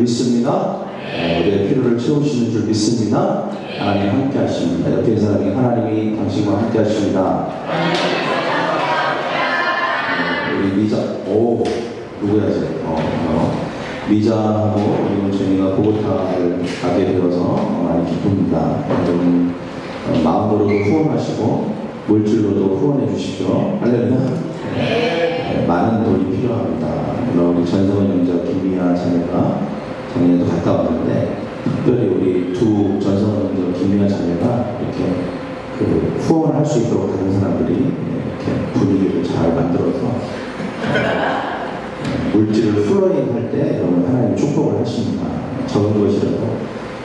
믿습니다. 우리의 필요를 채우시는 줄 믿습니다. 하나님 함께 하십니다. 옆에 있는 사람이 하나님이 당신과 함께 하십니다. 우리 미자, 누구야 이제? 미자하고 우리 문천이가 보고타를 가게 되어서 많이 기쁩니다. 여러분 마음으로도 후원하시고 물질로도 후원해 주십시오. 할렐루야. 많은 돈이 필요합니다. 우리 전성원 영자 김미아 자매가 작년에도 갔다 왔는데 특별히 우리 두 전성원 영자 김미아 자매가 이렇게 후원을 할 수 있도록 다른 사람들이 이렇게 분위기를 잘 만들어서 물질을 플로잉 할 때 여러분 하나님 축복을 하십니다. 적은 것이라도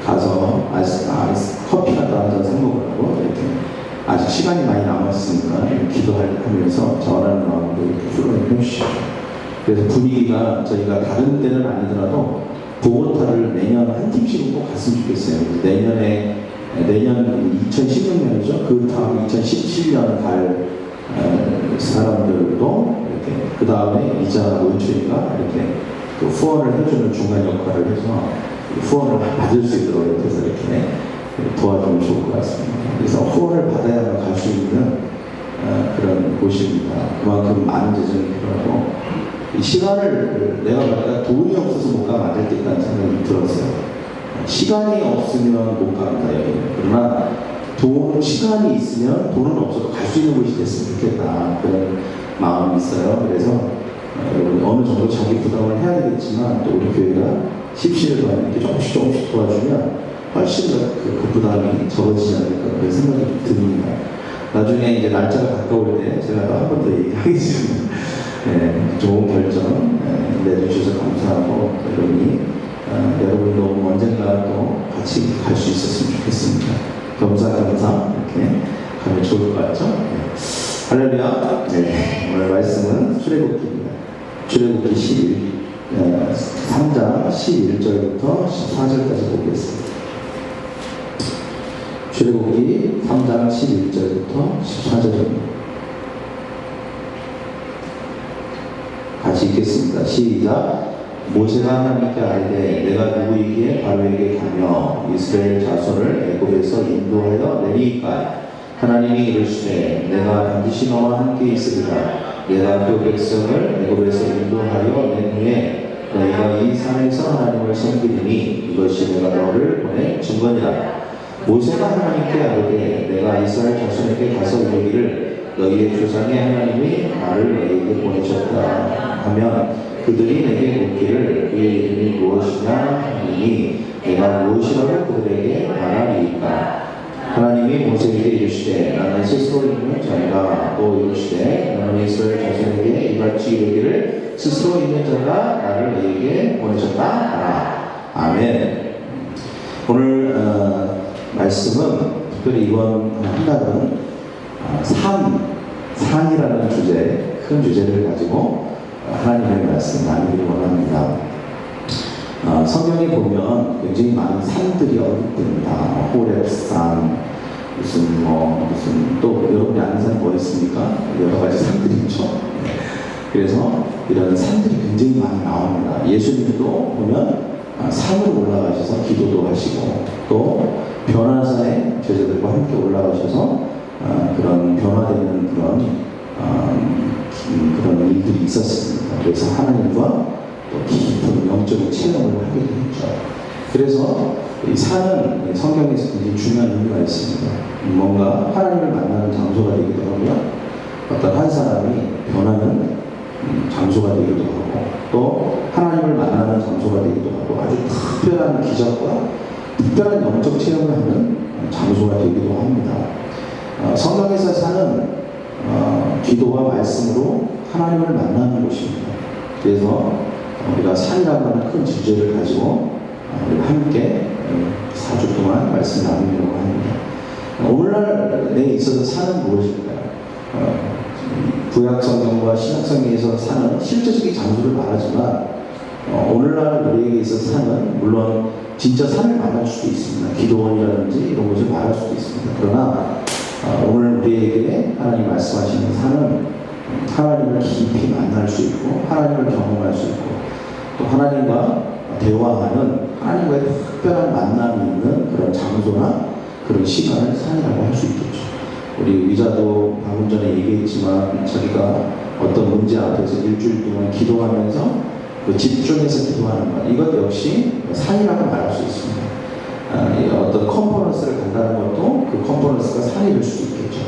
가서 커피 갖다 한잔 사 먹으라고 이렇게 아직 시간이 많이 남았으니까 기도하면서 전하는 마음으로 이렇게 플로잉 해주시죠. 그래서 분위기가 저희가 다른 때는 아니더라도 보고타를 매년 한 팀씩은 꼭 갔으면 좋겠어요. 내년 2016년이죠. 그 다음 2017년 갈 사람들도 이렇게 그 다음에 이자 문춘이가 이렇게 그 후원을 해주는 중간 역할을 해서 후원을 받을 수 있도록 이렇게 해서 이렇게 도와주면 좋을 것 같습니다. 그래서 후원을 받아야만 갈 수 있는 그런 곳입니다. 그만큼 많은 재정이 필요하고 이 시간을 내가 보니까 돈이 없어서 못 가면 안 될 때 있다는 생각이 들었어요. 시간이 없으면 못 갑니다. 여기. 그러나 시간이 있으면 돈은 없어도 갈 수 있는 곳이 됐으면 좋겠다. 그런 마음이 있어요. 그래서 어느 정도 자기 부담을 해야 되겠지만 또 우리 교회가 십시일반 이렇게 조금씩 도와주면 훨씬 더 그 부담이 적어지지 않을까 그런 생각이 듭니다. 나중에 이제 날짜가 가까울 때 제가 또 한 번 더 얘기하겠습니다. 좋은 결정 내주셔서 감사하고 여러분도 언젠가 또 같이 갈 수 있었으면 좋겠습니다. 겸사겸사 이렇게 가면 좋을 것 같죠? 할렐루야. 오늘 말씀은 출애굽기입니다. 출애굽기 3장 11절부터 14절까지 보겠습니다. 출애굽기 3장 11절부터 14절입니다. 같이 읽겠습니다. 시작. 모세가 하나님께 아뢰되 내가 누구이기에 바로에게 가며 이스라엘 자손을 애굽에서 인도하여 내리이까. 하나님이 이르시되 내가 반드시 너와 함께 있으리라. 내가 그 백성을 애굽에서 인도하여 낸 후에 너희가 이 산에서 하나님을 섬기리니 이것이 내가 너를 보낸 증거니라. 모세가 하나님께 아뢰되 내가 이스라엘 자손에게 가서 이르기를 너희의 조상의 하나님이 나를 너희에게 보내셨다 하면 그들이 내게 묻기를 그의 이름이 무엇이냐 하니 내가 무엇이라고 그들에게 말하리이까. 하나님이 모세에게 이르시되 나는 스스로 있는 자니라. 또 이르시되 너는 이스라엘 자손에게 이같이 이르기를 스스로 있는 자가 나를 너희에게 보내셨다 하라. 아멘. 오늘 말씀은 특별히 이번 한 달은 산이라는 주제, 큰 주제를 가지고 하나님의 말씀 나누기를 원합니다. 성경에 보면 굉장히 많은 산들이 언급됩니다. 호렙산, 무슨 또 여러분이 아는 산 뭐 있습니까? 여러 가지 산들이 있죠. 그래서 이런 산들이 굉장히 많이 나옵니다. 예수님도 보면 산으로 올라가셔서 기도도 하시고 또 변화산에 제자들과 함께 올라가셔서 그런 변화되는 그런 일들이 있었습니다. 그래서 하나님과 또 깊은 영적인 체험을 하게 되죠. 그래서 이 산은 성경에서 굉장히 중요한 의미가 있습니다. 뭔가 하나님을 만나는 장소가 되기도 하고요. 어떤 한 사람이 변하는 장소가 되기도 하고 또 하나님을 만나는 장소가 되기도 하고 아주 특별한 기적과 특별한 영적 체험을 하는 장소가 되기도 합니다. 성경에서 산은 기도와 말씀으로 하나님을 만나는 곳입니다. 그래서 우리가 산이라고 하는 큰 주제를 가지고 우리가 함께 4주 동안 말씀 나누려고 합니다. 오늘날에 있어서 산은 무엇일까요? 구약 성경과 신약 성경에서 산은 실제적인 장소를 말하지만 오늘날 우리에게 있어서 산은 물론 진짜 산을 말할 수도 있습니다. 기도원이라든지 이런 것을 말할 수도 있습니다. 그러나 오늘 우리에게 하나님 말씀하시는 산은 하나님을 깊이 만날 수 있고 하나님을 경험할 수 있고 또 하나님과 대화하는 하나님과의 특별한 만남이 있는 그런 장소나 그런 시간을 산이라고 할 수 있겠죠. 우리 의자도 방금 전에 얘기했지만 자기가 어떤 문제 앞에서 일주일 동안 기도하면서 그 집중해서 기도하는 것, 이것 역시 산이라고 말할 수 있습니다. 어떤 컨퍼런스를 간다는 것도 그 컨퍼런스가 산이 될 수도 있겠죠.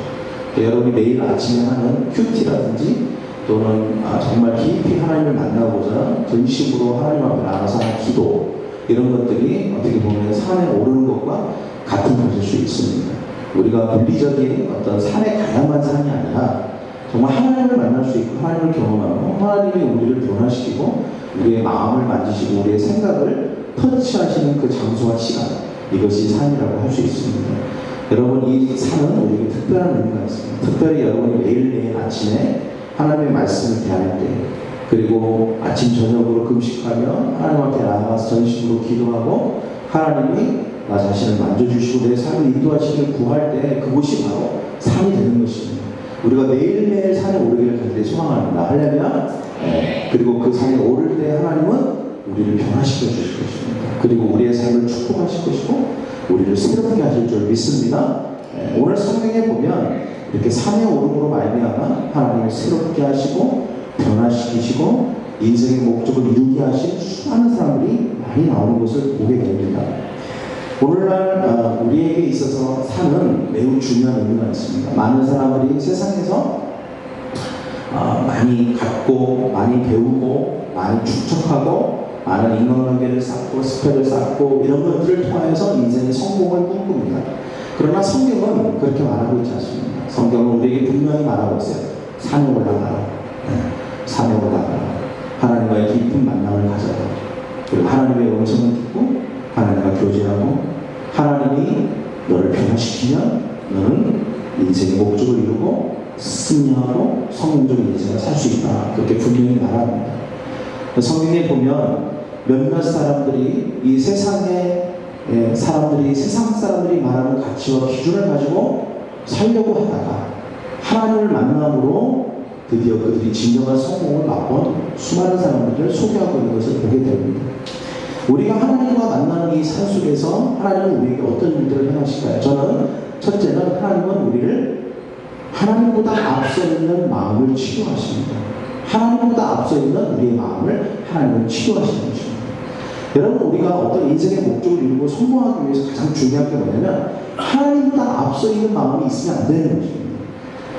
여러분이 매일 아침에 하는 큐티라든지 또는 정말 깊이 하나님을 만나고자 전심으로 하나님 앞에 나가서 하는 기도, 이런 것들이 어떻게 보면 산에 오르는 것과 같은 것일 수 있습니다. 우리가 물리적인 어떤 산에 가야만 산이 아니라 정말 하나님을 만날 수 있고 하나님을 경험하고 하나님이 우리를 변화시키고 우리의 마음을 만지시고 우리의 생각을 터치하시는 그 장소와 시간, 이것이 산이라고 할 수 있습니다. 여러분, 이 산은 우리에게 특별한 의미가 있습니다. 특별히 여러분이 매일매일 아침에 하나님의 말씀을 대할 때, 그리고 아침 저녁으로 금식하며 하나님 앞에 나아가서 전심으로 기도하고 하나님이 나 자신을 만져주시고 내 삶을 인도하시기를 구할 때 그곳이 바로 산이 되는 것입니다. 우리가 매일매일 산에 오르기를 간절히 소망합니다. 하려면 그리고 그 산에 오를 때 하나님은 우리를 변화시켜 주실 것입니다. 그리고 우리의 삶을 축복하실 것이고 우리를 새롭게 하실 줄 믿습니다. 오늘 성경에 보면 이렇게 산에 오름으로 말미암아 하나님을 새롭게 하시고 변화시키시고 인생의 목적을 이루게 하신 수많은 사람들이 많이 나오는 것을 보게 됩니다. 오늘날 우리에게 있어서 산은 매우 중요한 의미가 있습니다. 많은 사람들이 세상에서 많이 갖고 많이 배우고 많이 축적하고 많은 인간관계를 쌓고 스펙을 쌓고 이런 것들을 통해서 인생의 성공을 꿈꿉니다. 그러나 성경은 그렇게 말하고 있지 않습니다. 성경은 우리에게 분명히 말하고 있어요. 산에 올라가라. 산에 올라가라. 하나님과의 깊은 만남을 가져라. 그리고 하나님의 음성을 듣고 하나님과 교제하고 하나님이 너를 변화시키면 너는 인생의 목적을 이루고 승리하고 성공적인 인생을 살 수 있다. 그렇게 분명히 말합니다. 성경에 보면 몇몇 사람들이 이 세상의 사람들이 세상 사람들이 말하는 가치와 기준을 가지고 살려고 하다가 하나님을 만남으로 드디어 그들이 진정한 성공을 맛본 수많은 사람들을 소개하고 있는 것을 보게 됩니다. 우리가 하나님과 만나는 이 산 속에서 하나님은 우리에게 어떤 일들을 행하실까요? 저는 첫째는 하나님은 우리를 하나님보다 앞서 있는 마음을 치료하십니다. 하나님보다 앞서 있는 우리의 마음을 하나님은 치료하시는 것입니다. 여러분, 우리가 어떤 인생의 목적을 이루고 성공하기 위해서 가장 중요한 게 뭐냐면 하나님보다 앞서 있는 마음이 있으면 안 되는 것입니다.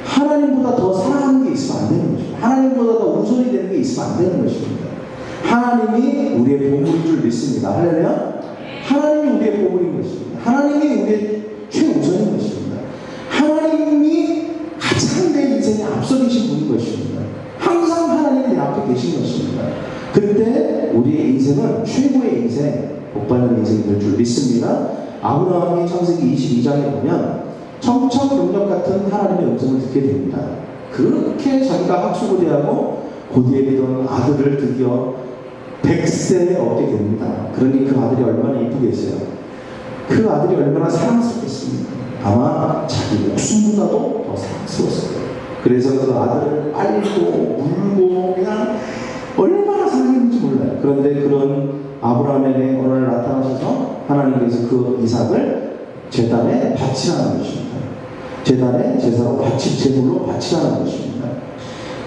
하나님보다 더 사랑하는 게 있으면 안 되는 것입니다. 하나님보다 더 우선이 되는 게 있으면 안 되는 것입니다. 하나님이 우리의 보물인 줄 믿습니다. 하려면 하나님이 우리의 보물인 것입니다. 하나님이 우리의 최우선인 것입니다. 하나님이 가장 내 인생에 앞서 계신 분인 것입니다. 항상 하나님이 내 앞에 계신 것입니다. 그때 우리의 인생은 최고의 인생, 복받는 인생이 될 줄 믿습니다. 아브라함이 창세기 22장에 보면 청천벽력 같은 하나님의 음성을 듣게 됩니다. 그렇게 자기가 학수고대하고 고대했던 아들을 드디어 100세에 얻게 됩니다. 그러니 그 아들이 얼마나 이쁘겠어요. 그 아들이 얼마나 사랑스럽겠습니까. 아마 자기 목숨보다도 더 사랑스러웠을 거예요. 그래서 그 아들을 빨고 물고 그냥 얼마나 사랑했는지 몰라요. 그런데 그런 아브라함에게 어느 날 나타나셔서 하나님께서 그 이삭을 제단에 바치라는 것입니다. 제단에 제사로 제물로 바치라는 것입니다.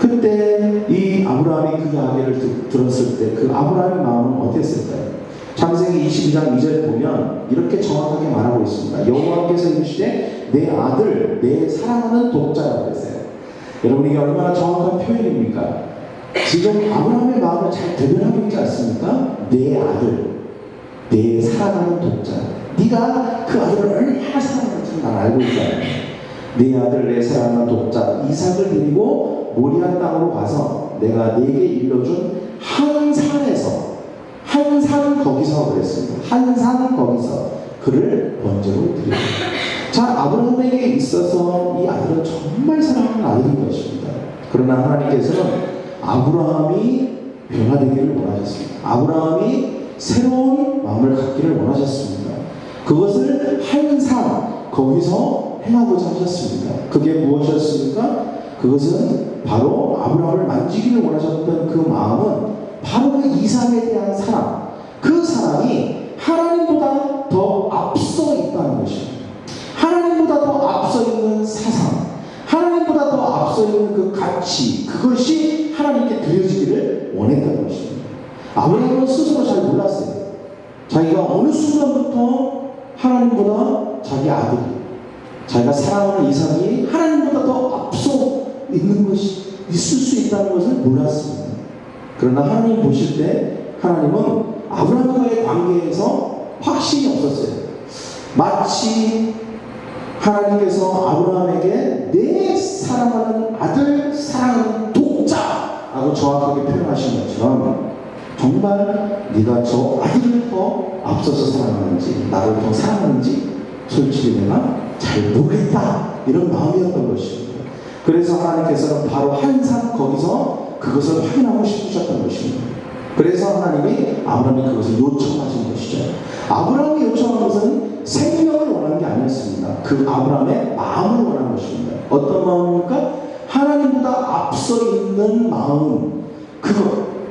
그때 이 아브라함이 그 이야기를 들었을 때 그 아브라함의 마음은 어땠을까요? 창세기 22장 2절에 보면 이렇게 정확하게 말하고 있습니다. 여호와께서 이르시되 내 아들, 내 사랑하는 독자라고 했어요. 여러분, 이게 얼마나 정확한 표현입니까? 지금 아브라함의 마음을 잘 대변하고 있지 않습니까? 내 아들, 내 사랑하는 독자. 네가 그 아들을 얼마나 사랑하는지 난 알고 있다. 내 아들, 내 사랑하는 독자 이삭을 데리고 모리아 땅으로 가서 내가 네게 일러준 한 산에서, 한 산 거기서 그랬습니다. 한 산 거기서 그를 번제로 드리라. 자, 아브라함에게 있어서 이 아들은 정말 사랑하는 아들인 것입니다. 그러나 하나님께서는 아브라함이 변화되기를 원하셨습니다. 아브라함이 새로운 마음을 갖기를 원하셨습니다. 그것을 한 산 거기서 행하고자 하셨습니다. 그게 무엇이었습니까? 그것은 바로 아브라함을 만지기를 원하셨던 그 마음은 바로 그 이삭에 대한 사랑, 그 사람이 하나님보다 더 앞서 있다는 것입니다. 하나님보다 더 앞서 있는 사상, 하나님보다 더 앞서 있는 그 가치, 그것이 하나님께 드려지기를 원했다는 것입니다. 아브라함은 스스로 잘 몰랐어요. 자기가 어느 순간부터 하나님보다 자기 아들이, 자기가 사랑하는 이삭이 하나님보다 더 앞서 있는 것이 있을 수 있다는 것을 몰랐습니다. 그러나 하나님 보실 때 하나님은 아브라함과의 관계에서 확신이 없었어요. 마치 하나님께서 아브라함에게 내 사랑하는 아들, 사랑하는 독자라고 정확하게 표현하신 것처럼 정말 네가 저 아들을 더 앞서서 사랑하는지 나를 더 사랑하는지 솔직히 내가 잘 모르겠다, 이런 마음이었던 것입니다. 그래서 하나님께서는 바로 항상 거기서 그것을 확인하고 싶으셨던 것입니다. 그래서 하나님이 아브라함이 그것을 요청하신 것이죠. 아브라함이 요청한 것은 생명을 원하는 게 아니었습니다. 그 아브라함의 마음을 원하는 것입니다. 어떤 마음입니까? 하나님보다 앞서 있는 마음,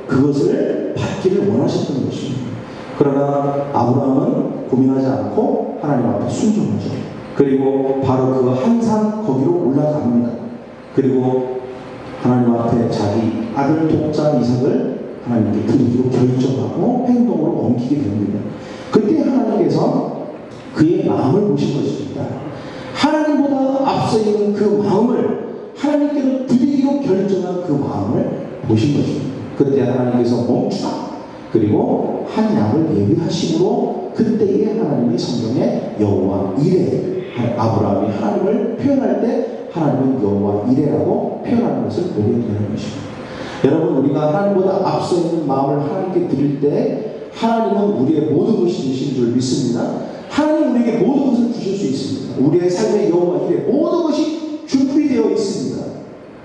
그것을 받기를 원하셨던 것입니다. 그러나 아브라함은 고민하지 않고 하나님 앞에 순종하죠. 그리고 바로 그 항상 거기로 올라갑니다. 그리고 하나님 앞에 자기 아들 독자 이삭을 하나님께 드리기로 결정하고 행동으로 옮기게 됩니다. 그때 하나님께서 그의 마음을 보신 것입니다. 하나님보다 앞서 있는 그 마음을 하나님께로 드리기로 결정한 그 마음을 보신 것입니다. 그때 하나님께서 멈추라, 그리고 한 양을 예비하심으로 그때에 하나님이 성경에 여호와 이레, 아브라함이 하나님을 표현할 때 하나님은 여호와 이레라고 표현하는 것을 보게 되는 것입니다. 여러분, 우리가 하나님보다 앞서 있는 마음을 하나님께 드릴 때 하나님은 우리의 모든 것이 되신 줄 믿습니다. 하나님 우리에게 모든 것을 주실 수 있습니다. 우리의 삶의 여호와 이레 모든 것이 준비되어 있습니다.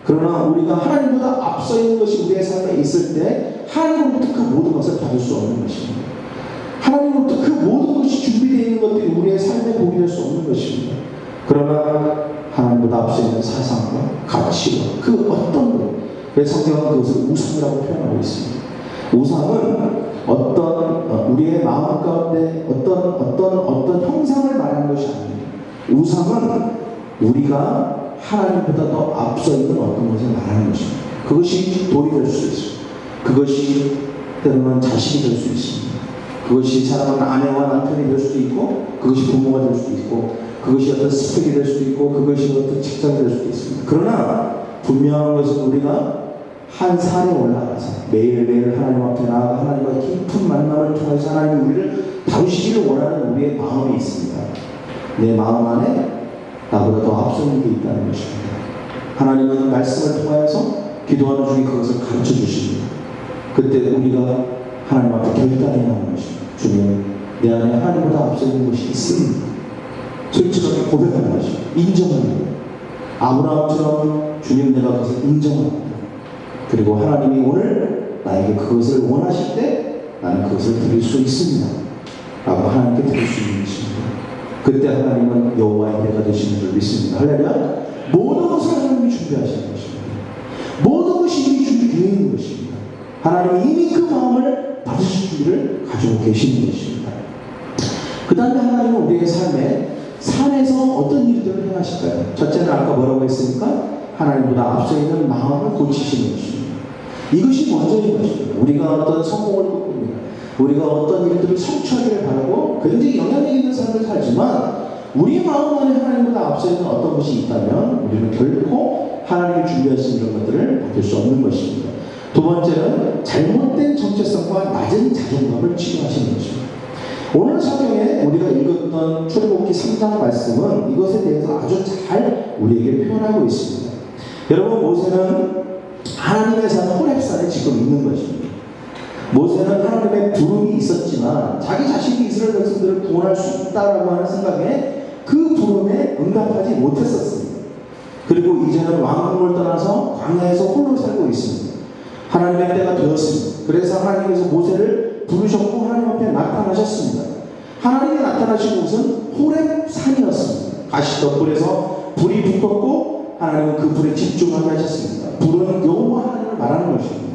그러나 우리가 하나님보다 앞서 있는 것이 우리의 삶에 있을 때 하나님으로부터 그 모든 것을 받을 수 없는 것입니다. 하나님으로부터 그 모든 것이 준비되어 있는 것들이 우리의 삶에 복이 될 수 없는 것입니다. 그러나 하나님보다 앞서 있는 사상과 가치와 그 어떤 것, 성경은 그것을 우상이라고 표현하고 있습니다. 우상은 어떤 우리의 마음 가운데 어떤 형상을 말하는 것이 아닙니다. 우상은 우리가 하나님보다 더 앞서 있는 어떤 것을 말하는 것입니다. 그것이 돈이 될 수 있습니다. 그것이 때로는 자식이 될 수 있습니다. 그것이 사랑하는 아내와 남편이 될 수도 있고, 그것이 부모가 될 수도 있고, 그것이 어떤 스펙이 될 수도 있고, 그것이 어떤 직장이 될 수도 있습니다. 그러나 분명한 것은 우리가 한 산에 올라가서 매일매일 하나님 앞에 나아가 하나님과 깊은 만남을 통해서 하나님 우리를 다루시기를 원하는 우리의 마음이 있습니다. 내 마음 안에 나보다 더 앞서 있는 게 있다는 것입니다. 하나님은 말씀을 통해서 기도하는 중에 그것을 가르쳐 주십니다. 그때 우리가 하나님 앞에 결단해야 하는 것입니다. 주님, 내 안에 하나님보다 앞서 있는 것이 있습니다. 솔직하게 고백하는 것입니다. 인정하는 거예요. 아브라함처럼 주님, 내가 그것을 인정합니다. 그리고 하나님이 오늘 나에게 그것을 원하실 때 나는 그것을 드릴 수 있습니다 라고 하나님께 드릴 수 있는 것입니다. 그때 하나님은 여호와 이레가 되시는 줄 믿습니다. 할렐루야. 모든 것을 하나님이 준비하시는 것입니다. 모든 것이 이미 준비되어 있는 것입니다. 하나님이 이미 그 마음을 받으실 준비를 가지고 계시는 것입니다. 그 다음에 하나님은 우리의 삶에 산에서 어떤 일들을 행하실까요? 첫째는 아까 뭐라고 했습니까? 하나님보다 앞서 있는 마음을 고치시는 것입니다. 이것이 먼저인 것입니다. 우리가 어떤 성공을 꿈꿉니다. 우리가 어떤 일들을 성취하기를 바라고 굉장히 영향력 있는 삶을 살지만 우리 마음 안에 하나님보다 앞서 있는 어떤 것이 있다면 우리는 결코 하나님이 준비하신 이런 것들을 받을 수 없는 것입니다. 두 번째는 잘못된 정체성과 낮은 자존감을 치료하시는 것입니다. 오늘 성경에 우리가 읽었던 출애굽기 3장 말씀은 이것에 대해서 아주 잘 우리에게 표현하고 있습니다. 여러분, 모세는 하나님의 산 호렙산에 지금 있는 것입니다. 모세는 하나님의 부름이 있었지만 자기 자신이 이스라엘 백성들을 구원할 수 있다라고 하는 생각에 그 부름에 응답하지 못했었습니다. 그리고 이제는 왕궁을 떠나서 광야에서 홀로 살고 있습니다. 하나님의 때가 되었습니다. 그래서 하나님께서 모세를 부르셨고 하나님 앞에 나타나셨습니다. 하나님이 나타나신 곳은 호렙산이었습니다. 가시덤불에서 불이 붙었고 하나님은 그 불에 집중하게 하셨습니다. 불은 여호와 하나님을 말하는 것입니다.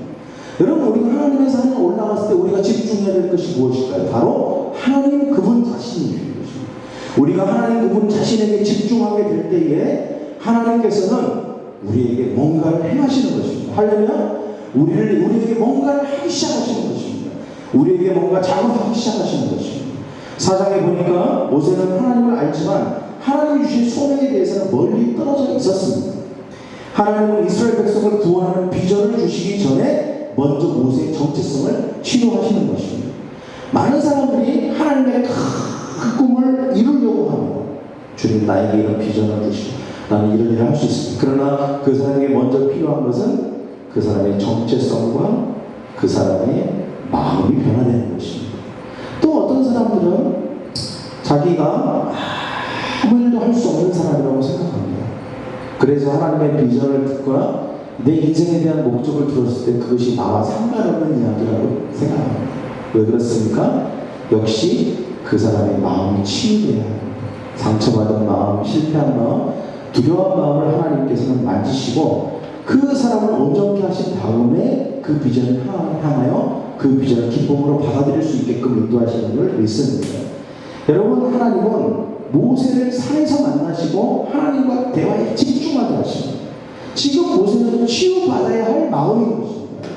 여러분, 우리가 하나님의 산에 올라갔을 때 우리가 집중해야 될 것이 무엇일까요? 바로 하나님 그분 자신이 되는 것입니다. 우리가 하나님 그분 자신에게 집중하게 될 때에 하나님께서는 우리에게 뭔가를 행하시는 것입니다. 하려면 우리에게 뭔가를 하기 시작하시는 것입니다. 우리에게 뭔가 작업하기 시작하시는 것입니다. 사장에 보니까 모세는 하나님을 알지만 하나님이 주신 소명에 대해서는 멀리 떨어져 있었습니다. 하나님은 이스라엘 백성을 구원하는 비전을 주시기 전에 먼저 모세의 정체성을 치료하시는 것입니다. 많은 사람들이 하나님의 큰 꿈을 이루려고 합니다. 주님, 나에게 이런 비전을 주시고 나는 이런 일을 할 수 있습니다. 그러나 그 사람에게 먼저 필요한 것은 그 사람의 정체성과 그 사람의 마음이 변화되는 것입니다. 또 어떤 사람들은 자기가 아무 일도 할 수 없는 사람이라고 생각합니다. 그래서 하나님의 비전을 듣거나 내 인생에 대한 목적을 들었을 때 그것이 나와 상관없는 이야기라고 생각합니다. 왜 그렇습니까? 역시 그 사람의 마음이 치유돼야 합니다. 상처받은 마음, 실패한 마음, 두려운 마음을 하나님께서는 만지시고 그 사람을 온전케 하신 다음에 그 비전을 향하여 그 비전을 기쁨으로 받아들일 수 있게끔 인도하시는 걸 믿습니다. 여러분, 하나님은 모세를 산에서 만나시고 하나님과 대화에 집중하게 하십니다. 지금 모세는 치유받아야 할 마음인 것입니다.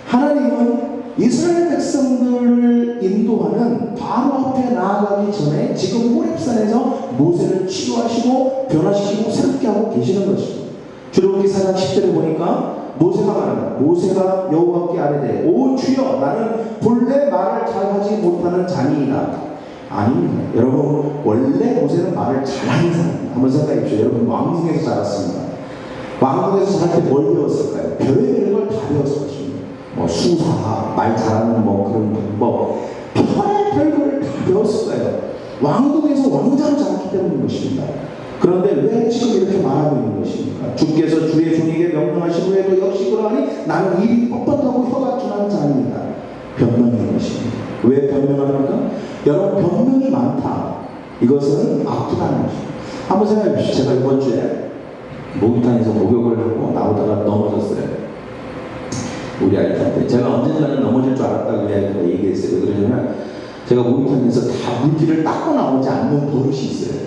하나님은 이스라엘 백성들을 인도하는 바로 앞에 나아가기 전에 지금 호렙산에서 모세를 치유하시고 변화시키고 새롭게 하고 계시는 것입니다. 출애굽기 4장 10절에 보니까 모세가 말합니다. 모세가 여호와께 아뢰되 오 주여, 나는 본래 말을 잘하지 못하는 자니이다. 아닙니다. 여러분, 원래 모세는 말을 잘하는 사람입니다. 한번 생각해 보십시오. 여러분, 왕궁에서 자랐습니다. 왕궁에서 자랄 때 뭘 배웠을까요? 별의별 걸 다 배웠을 것입니다. 뭐 수사, 말 잘하는 뭐 그런 방법, 별의별 걸 다 배웠을 거예요. 왕궁에서 왕자로 자랐기 때문인 것입니다. 그런데 왜 지금 이렇게 말하고 있는 것입니까? 주께서 주의 종에게 명령하신 후에도 역시 그러하니 나는 입이 뻣뻣하고 혀가 둔한 자입니다. 변명인 것입니다. 왜 변명합니까? 여러분, 변명이 많다. 이것은 아프다는 것입니다. 한번 생각해 보십시오. 제가 이번 주에 목욕탕에서 목욕을 하고 나오다가 넘어졌어요. 우리 아이한테. 제가 언젠가는 넘어질 줄 알았다고 우리 아이가 얘기했어요. 왜 그러냐면 제가 목욕탕에서 다 물기를 닦고 나오지 않는 버릇이 있어요.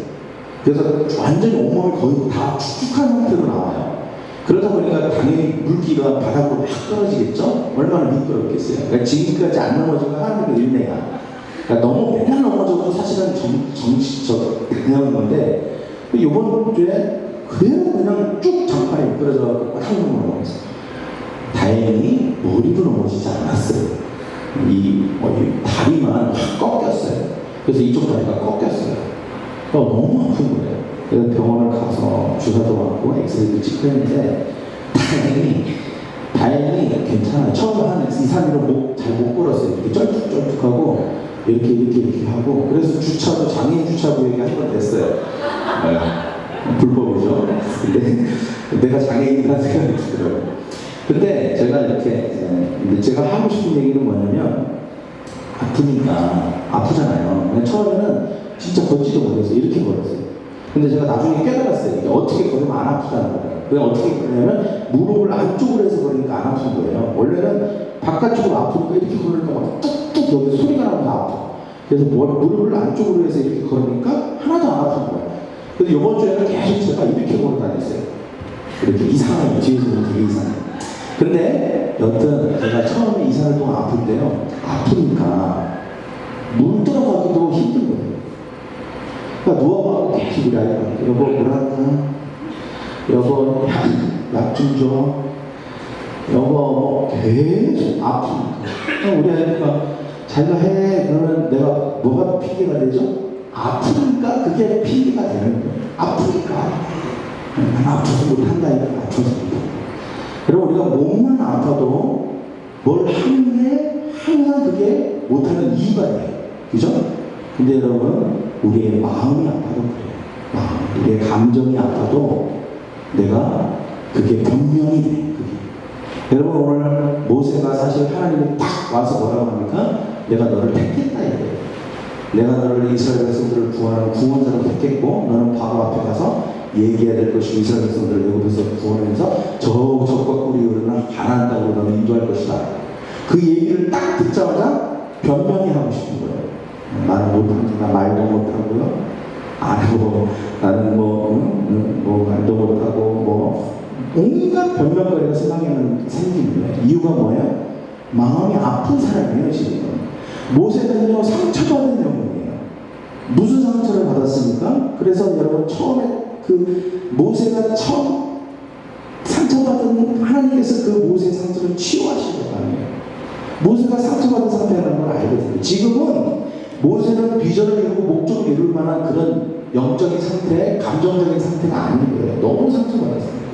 그래서 완전히 온몸을 거의 다 축축한 상태로 나와요. 그러다 보니까 당연히 물기가 바닥으로 막 떨어지겠죠? 얼마나 미끄럽겠어요. 그러니까 지금까지 안 넘어진 건 하나님의 은혜야. 그러니까 너무 맨날 넘어져도 사실은 정식적 그냥 건데, 이번 주에 그대로 그냥 쭉 장판에 미끄러져서 꽉 넘어졌어요. 다행히 머리도 넘어지지 않았어요. 이 다리만 확 꺾였어요. 그래서 이쪽 다리가 꺾였어요. 너무 아픈 거예요. 그래서 병원을 가서 주사도 맞고 엑스레이도 찍고 했는데 다행히 괜찮아요. 처음에 한 2, 3일은 목 잘 못 걸었어요. 이렇게 쩔뚝쩔뚝하고 이렇게 하고, 그래서 주차도 장애인 주차구역에 한 번 됐어요. 불법이죠. 근데 내가 장애인이라는 생각이 들더라고요. 근데 제가 제가 하고 싶은 얘기는 뭐냐면, 아프니까 아프잖아요. 근데 처음에는 진짜 걷지도 못해서 이렇게 걸었어요. 근데 제가 나중에 깨달았어요. 이게 어떻게 걸으면 안 아프다는 거예요. 그냥 어떻게 걸냐면 무릎을 안쪽으로 해서 걸으니까 안 아픈 거예요. 원래는 바깥쪽으로 아프니까 이렇게 걸으니까 막 뚝뚝 여기 소리가 나면서 아파. 그래서 무릎을 안쪽으로 해서 이렇게 걸으니까 하나도 안 아픈 거예요. 근데 이번 주에는 계속 제가 이렇게 걸어 다녔어요. 이렇게 이상해요. 뒤에서 보면 되게 이상해요. 근데 여튼 제가 처음에 2, 3일 동안 아픈데요. 아프니까 물 들어가기도 힘든 거예요. 그러니까 누워봐도 계속 우리 아이가 여보 뭐랄까, 여보 약 좀 줘, 여보 계속 아프니까. 우리 아이가 자기가 해 그러면 내가 뭐가 핑계가 되죠? 아프니까 그게 핑계가 되는 거예요. 아프니까 아파서 못한다니까. 아파서 못한다. 여러분, 우리가 몸만 아파도 뭘 하는 게 항상 그게 못하는 이유가 돼요. 그죠? 근데 여러분, 우리의 마음이 아파도 그래요. 우리의 감정이 아파도 내가 그게 변명이 돼. 여러분, 오늘 모세가 사실 하나님이 딱 와서 뭐라고 합니까? 내가 너를 택했다 이래요. 내가 너를 이스라엘 백성들을 구원하는 구원자로 택했고, 너는 바로 앞에 가서 얘기해야 될 것이고, 이스라엘 백성들을 애굽에서 구원해서 적과 꿀이 흐르는 가나안 땅으로 너는 인도할 것이다. 그 얘기를 딱 듣자마자 변명이 하고 싶은 거예요. 나는 못한다, 말도 못하고요. 안 하고, 나는 말도 못하고, 온갖 변명거리가 생기는 거예요. 이유가 뭐예요? 마음이 아픈 사람이에요, 지금. 모세는요, 상처받은 영혼이에요. 무슨 상처를 받았습니까? 그래서 여러분, 처음에 모세가 처음 상처받은 하나님께서 그 모세의 상처를 치유하시려고 합니다. 모세가 상처받은 상태라는 걸 알거든요. 지금은 모세는 비전을 이루고 목적을 이룰 만한 그런 영적인 상태, 감정적인 상태가 아닌 거예요. 너무 상처받았습니다.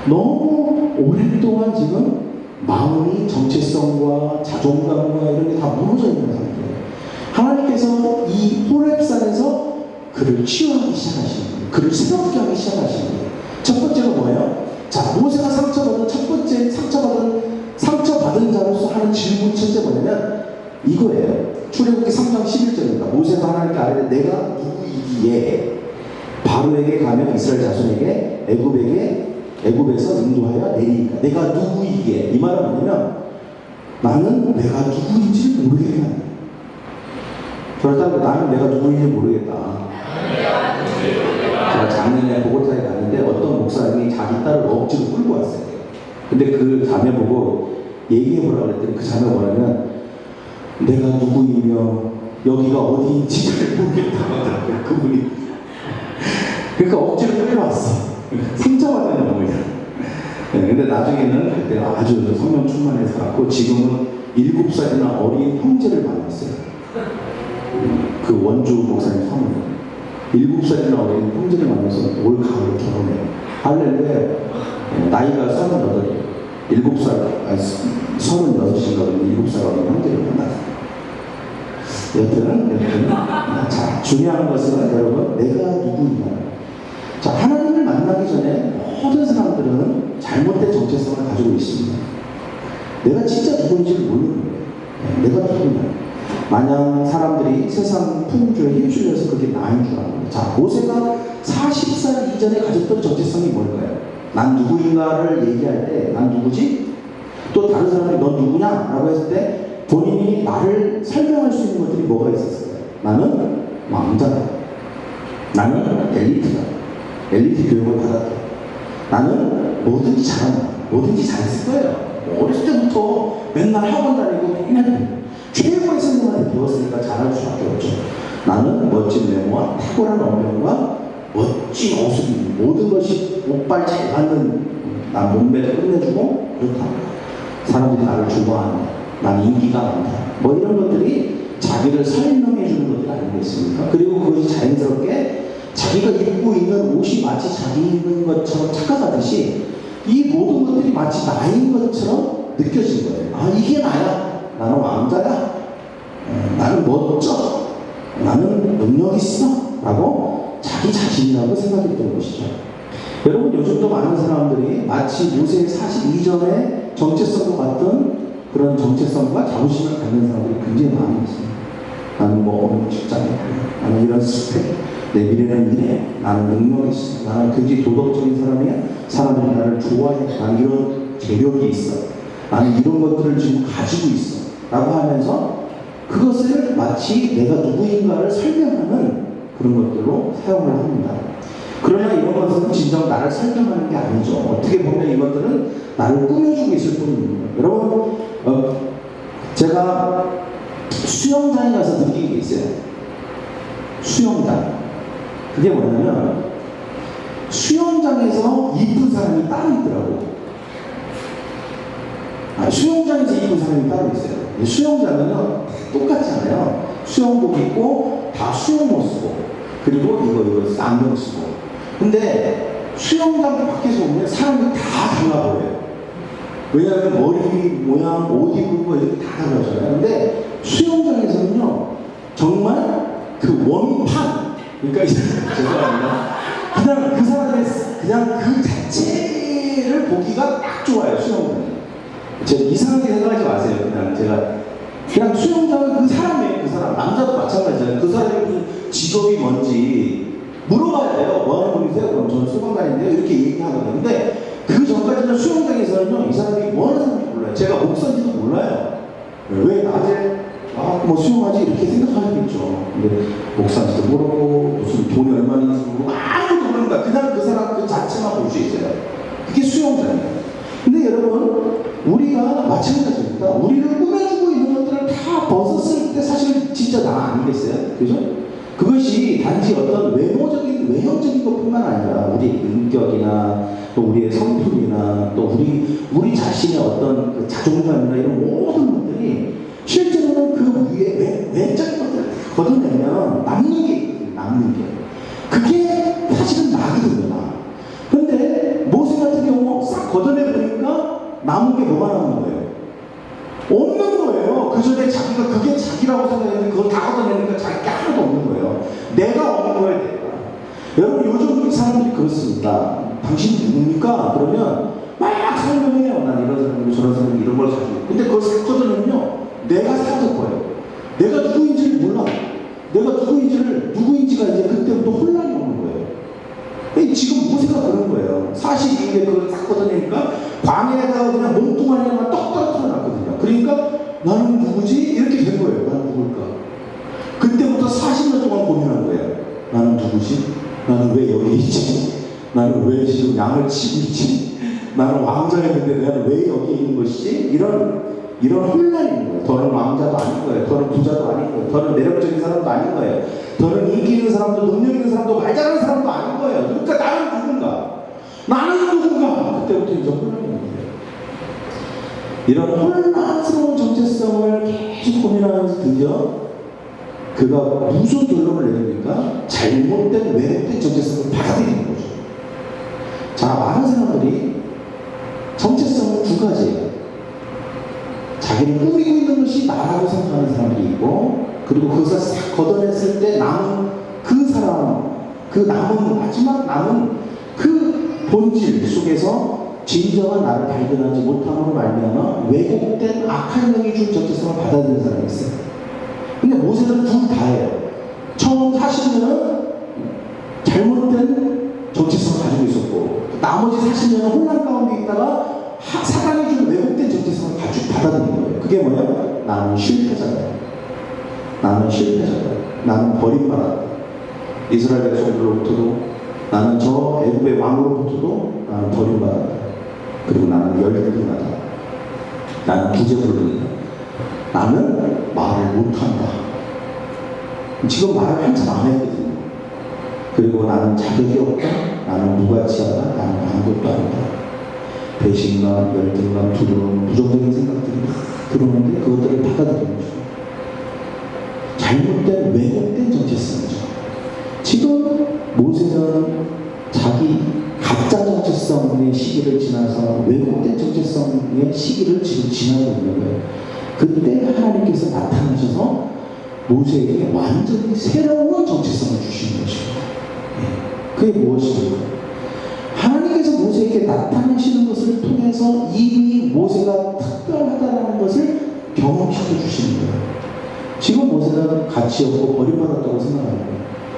너무 오랫동안 지금 마음이 정체성과 자존감과 이런 게 다 무너져 있는 상태예요. 하나님께서 이 호렙산에서 그를 치유하기 시작하시는 거예요. 그를 새롭게 하기 시작하시는 거예요. 첫 번째가 뭐예요? 자, 모세가 상처받은 첫 번째 상처받은 자로서 하는 질문 첫째 뭐냐면 이거예요. 출애굽기 3장 11절입니다. 모세가 하나님께 아뢰되 내가 누구이기에 바로에게 가며 이스라엘 자손에게 애굽에서 인도하여 내리니까 내가 누구이기에 이 말은 뭐냐면 나는 내가 누구인지 모르겠다. 저를 따르고 나는 내가 누구인지 모르겠다. 제가 작년에 보고타에 갔는데 어떤 목사님이 자기 딸을 억지로 끌고 왔어요. 근데 그 자매 보고 얘기해보라고 그랬더니 그 자매가 뭐냐면 내가 누구이며 여기가 어디인지 잘 모르겠다고 하더라고요. 그분이. 그러니까 억지로 끌려왔어. 상처받은 영혼이야. 네, 근데 나중에는 그때 아주 성령 충만해서 왔고 지금은 7살이나 어린 형제를 만났어요. 그 원주 목사님 성을 7살이나 어린 형제를 만나서 올 가을 결혼해요. 할렐루야. 나이가 38이에요. 36인가 7살 어린 형제를 만났어요. 여튼 자, 중요한 것은 여러분 내가 누구냐. 자, 하나님을 만나기 전에 모든 사람들은 잘못된 정체성을 가지고 있습니다. 내가 진짜 누구인지를 모르는 거예요. 내가 누구냐. 마냥 사람들이 세상 풍조에 휩쓸려서 그게 나인 줄 아는 거예요. 자, 모세가 40살 이전에 가졌던 정체성이 뭘까요? 난 누구인가를 얘기할 때 난 누구지? 또 다른 사람이 넌 누구냐? 라고 했을 때 본인이 나를 설명할 수 있는 것들이 뭐가 있었어요? 나는 왕자다. 나는 엘리트다. 엘리트 교육을 받았다. 나는 뭐든지 잘한다. 뭐든지 잘했을 거예요. 어렸을 때부터 맨날 학원 다니고 맨날 최고의 선생님한테 배웠으니까 잘할 수밖에 없죠. 나는 멋진 외모와 탁월한 언변과 멋진 모습이 모든 것이 옷발 잘 받는 난 몸매도 끝내주고 그렇다. 사람들이 나를 좋아한다. 난 인기가 많다. 뭐 이런 것들이 자기를 설명해 주는 것들이 아니겠습니까? 그리고 그것이 자연스럽게 자기가 입고 있는 옷이 마치 자기 입는 것처럼 착각하듯이 이 모든 것들이 마치 나인 것처럼 느껴진 거예요. 아, 이게 나야. 나는 왕자야. 나는 멋져. 나는 능력 있어. 라고 자기 자신이라고 생각했던 것이죠. 여러분, 요즘도 많은 사람들이 마치 모세의 42전의 정체성과 같은 그런 정체성과 자부심을 갖는 사람들이 굉장히 많이 있습니다. 나는 어느 직장에 있고, 나는 이런 스펙, 내 미래는 이래, 나는 능력이 있어, 나는 굉장히 도덕적인 사람이야, 사람들이 나를 좋아해, 나는 이런 재력이 있어, 나는 이런 것들을 지금 가지고 있어 라고 하면서 그것을 마치 내가 누구인가를 설명하는 그런 것들로 사용을 합니다. 그러나 이런 것은 진정 나를 설명하는 게 아니죠. 어떻게 보면 이것들은 나를 꾸며주고 있을 뿐입니다. 여러분, 제가 수영장에 가서 느낀 게 있어요. 수영장. 그게 뭐냐면 수영장에서 이쁜 사람이 따로 있더라고요. 수영장에서 입은 사람이 따로 있어요. 수영장은요 똑같잖아요. 수영복 입고 다 수영복 쓰고 그리고 이거 안경 쓰고. 근데 수영장 밖에서 보면 사람이 다 달라 보여요. 왜냐하면 머리 모양, 옷 입은 거 이렇게 다 달라져요. 근데 수영장에서는요 정말 그 원판, 그러니까 죄송합니다. 그냥 그 사람의 그냥 그 자체를 보기가 딱 좋아요. 수영장. 제가 이상하게 생각하지 마세요. 그냥 수영장은 그 사람이에요. 그 사람. 남자도 마찬가지잖아요. 그 사람이 무슨 직업이 뭔지 물어봐야 돼요. 뭐 하는 분이세요? 그럼 저는 수영관인데요. 이렇게 얘기하거든요. 근데 그 전까지는 수영장에서는요, 이 사람이 뭐 하는 사람인지 몰라요. 제가 목사인지도 몰라요. 몰라요. 왜 낮에 뭐 수영하지 이렇게 생각하겠죠. 근데 목사인지도 모르고 무슨 돈이 얼마인지도 모르고 아무것도 모르는 거야. 그냥 그 사람 그 자체만 볼 수 있어요. 그게 수영자예요. 근데 여러분, 우리가 마찬가지입니다. 우리를 꾸며주고 있는 것들을 다 벗었을 때 사실 진짜 나 아니겠어요? 그죠? 그것이 단지 어떤 외모적인, 외형적인 것뿐만 아니라 우리 인격이나 또 우리의 성품이나 또 우리 자신의 어떤 그 자존감이나 이런 모든 것들이 실제로는 그 위에 외적인 것들을 다 걷어내면 남는 게 있거든요. 남는 게. 그게 사실은 나거든요. 나. 근데 모세 같은 경우 싹 걷어내보니까 남은 게 뭐가 남는 거예요? 없는 거예요. 그 전에 자기가 그게 자기라고 생각했는데 그걸 다 걷어내니까 자기가 하나도 없는 거예요. 내가 없는 거예요. 내가. 여러분, 요즘 우리 사람들이 그렇습니다. 당신이 누굽니까? 그러면 막 설명해요. 난 이런 사람이고 저런 사람이고 이런 걸 가지고. 근데 그걸 싹 걷어내면요, 내가 사라질 거예요. 내가 누구인지를 몰라. 내가 누구인지가 이제 그때부터 혼란이 오는 거예요. 지금 모세가 그런 거예요. 42일에 그걸 딱 걷어내니까 광야에다가 그냥 몸뚱아리만 떡 떨어뜨려 놨거든요. 그러니까 나는 누구지? 이렇게 된 거예요. 나는 누굴까? 그때부터 40년 동안 고민한 거예요. 나는 누구지? 나는 왜 여기 있지? 나는 왜 지금 양을 치고 있지? 나는 왕자였는데 나는 왜 여기 있는 것이지? 이런 혼란이 있는 거예요. 더는 왕자도 아닌 거예요. 더는 부자도 아닌 거예요. 더는 매력적인 사람도 아닌 거예요. 더는 인기 있는 사람도, 능력 있는 사람도, 말 잘하는 사람도 아닌 거예요. 그러니까 나는 누군가? 그때부터 이제 혼란이 있는 거예요. 이런 혼란스러운 정체성을 계속 고민하면서 드디어 그가 무슨 결론을 내립니까? 잘못된, 왜곡된 정체성을 받아들이는 거죠. 자, 많은 사람들이 정체성은 두 가지예요. 자기를 꾸미고 있는 것이 나라고 생각하는 사람이 있고, 그리고 그것을 싹 걷어냈을 때 남은 그 사람, 그 마지막 남은 그 본질 속에서 진정한 나를 발견하지 못함으로 말미암아 왜곡된 악한 영이 준 정체성을 받아들이는 사람이 있어요. 근데 모세는 둘 다예요. 처음 40년은 잘못된 정체성을 가지고 있었고, 나머지 40년은 혼란 가운데 있다가 사단이 준 왜곡된 정체성을 받아들인 거예요. 그게 뭐냐? 나는 실패자다. 나는 버림받았다. 이스라엘 백성들로부터도, 나는 저 애굽의 왕으로부터도 나는 버림받았다. 그리고 나는 열등하다. 나는 구제불능이다. 나는 말을 못한다. 지금 말을 한참 안 했거든요. 그리고 나는 자격이 없다. 나는 무가치하다. 나는 아무것도 아니다. 배신감, 열등감, 두려움, 부정적인 생각들이 막 들어오는데 그것들을 받아들이는 거죠. 잘못된, 왜곡된 정체성이죠. 지금 모세는 자기 가짜 정체성의 시기를 지나서 왜곡된 정체성의 시기를 지금 지나고 있는 거예요. 그때 하나님께서 나타나셔서 모세에게 완전히 새로운 정체성을 주시는 것입니다. 그게 무엇입니까? 하나님께서 모세에게 나타나시는 것을 통해서 이미 모세가 특별하다는 것을 경험시켜 주시는 거예요. 지금 모세는 가치 없고 버림받았다고 생각합니다.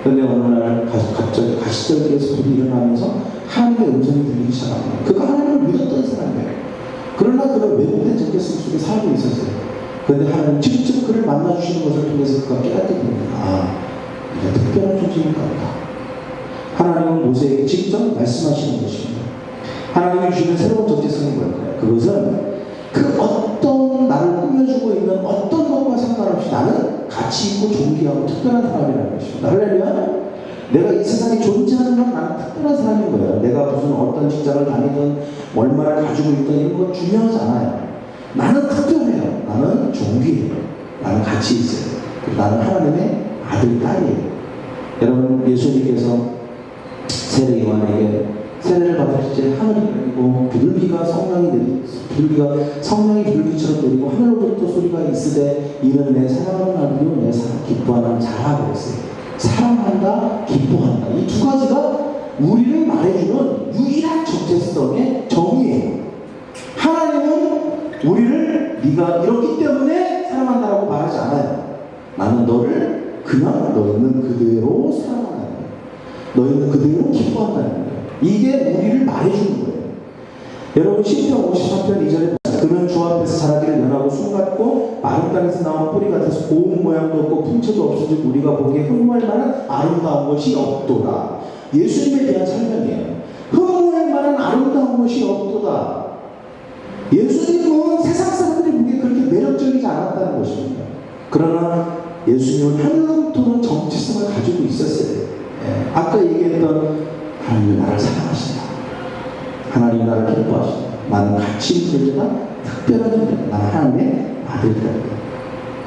그런데 어느 날 갑자기 가시적에서 불이 일어나면서 하나님의 음성이 들리기 시작합니다. 그가 하나님을 믿었던 사람이에요. 그러나 그는 왜곡된 정체성 속에 살고 있었어요. 그런데 하나님 직접 그를 만나주시는 것을 통해서 그가 깨닫게 됩니다. 이게 특별한 존재인가 보다. 하나님은 모세에게 직접 말씀하시는 것입니다. 하나님이 주시는 새로운 정체성이 뭘까요? 그것은 그 어떤 나를 꾸며주고 있는 어떤 것과 상관없이 나는 가치 있고 존귀하고 특별한 사람이라는 것입니다. 할렐루야. 내가 이 세상에 존재하는 건 나는 특별한 사람인 거예요. 내가 무슨 어떤 직장을 다니든 얼마를 가지고 있든 이런 건 중요하지 않아요. 나는 특별해요. 나는 존귀해요. 나는 가치 있어요. 나는 하나님의 아들, 딸이에요. 여러분, 예수님께서 세례 요한에게 세례를 받을 때 하늘이 열리고 비둘기가 성령이 비둘기처럼 내리고 하늘로부터 소리가 있으되 이는 내 사랑하는 아들이요 내 사랑 기뻐하는 자라 그랬어요. 사랑한다, 기뻐한다. 이 두 가지가 우리를 말해주는 유일한 정체성의 정의예요. 하나님은 우리를 네가 이렇기 때문에 사랑한다라고 말하지 않아요. 나는 너를 그냥 너 있는 그대로 사랑한다는 거예요. 너 있는 그대로 기뻐한다는 거예요. 이게 우리를 말해주는 거예요. 여러분, 시편 53편 2절에 그는 주 앞에서 자라기를 연하고 마른 땅에서 나온 뿌리 같아서 고운 모양도 없고 풍채도 없어지고 우리가 보기에 흠모할 만한 아름다운 것이 없도다. 예수님에 대한 설명이에요. 흠모할 만한 아름다운 것이 없도다. 예수님은 세상 사람들이 보기에 그렇게 매력적이지 않았다는 것입니다. 그러나 예수님은 하늘로부터는 정체성을 가지고 있었어요. 아까 얘기했던 하나님이 나를 사랑하신다. 하나님이 나를 기뻐하신다. 나는 가치 있는 존재다. 특별한 존재다. 나는 하나님의 아들이다.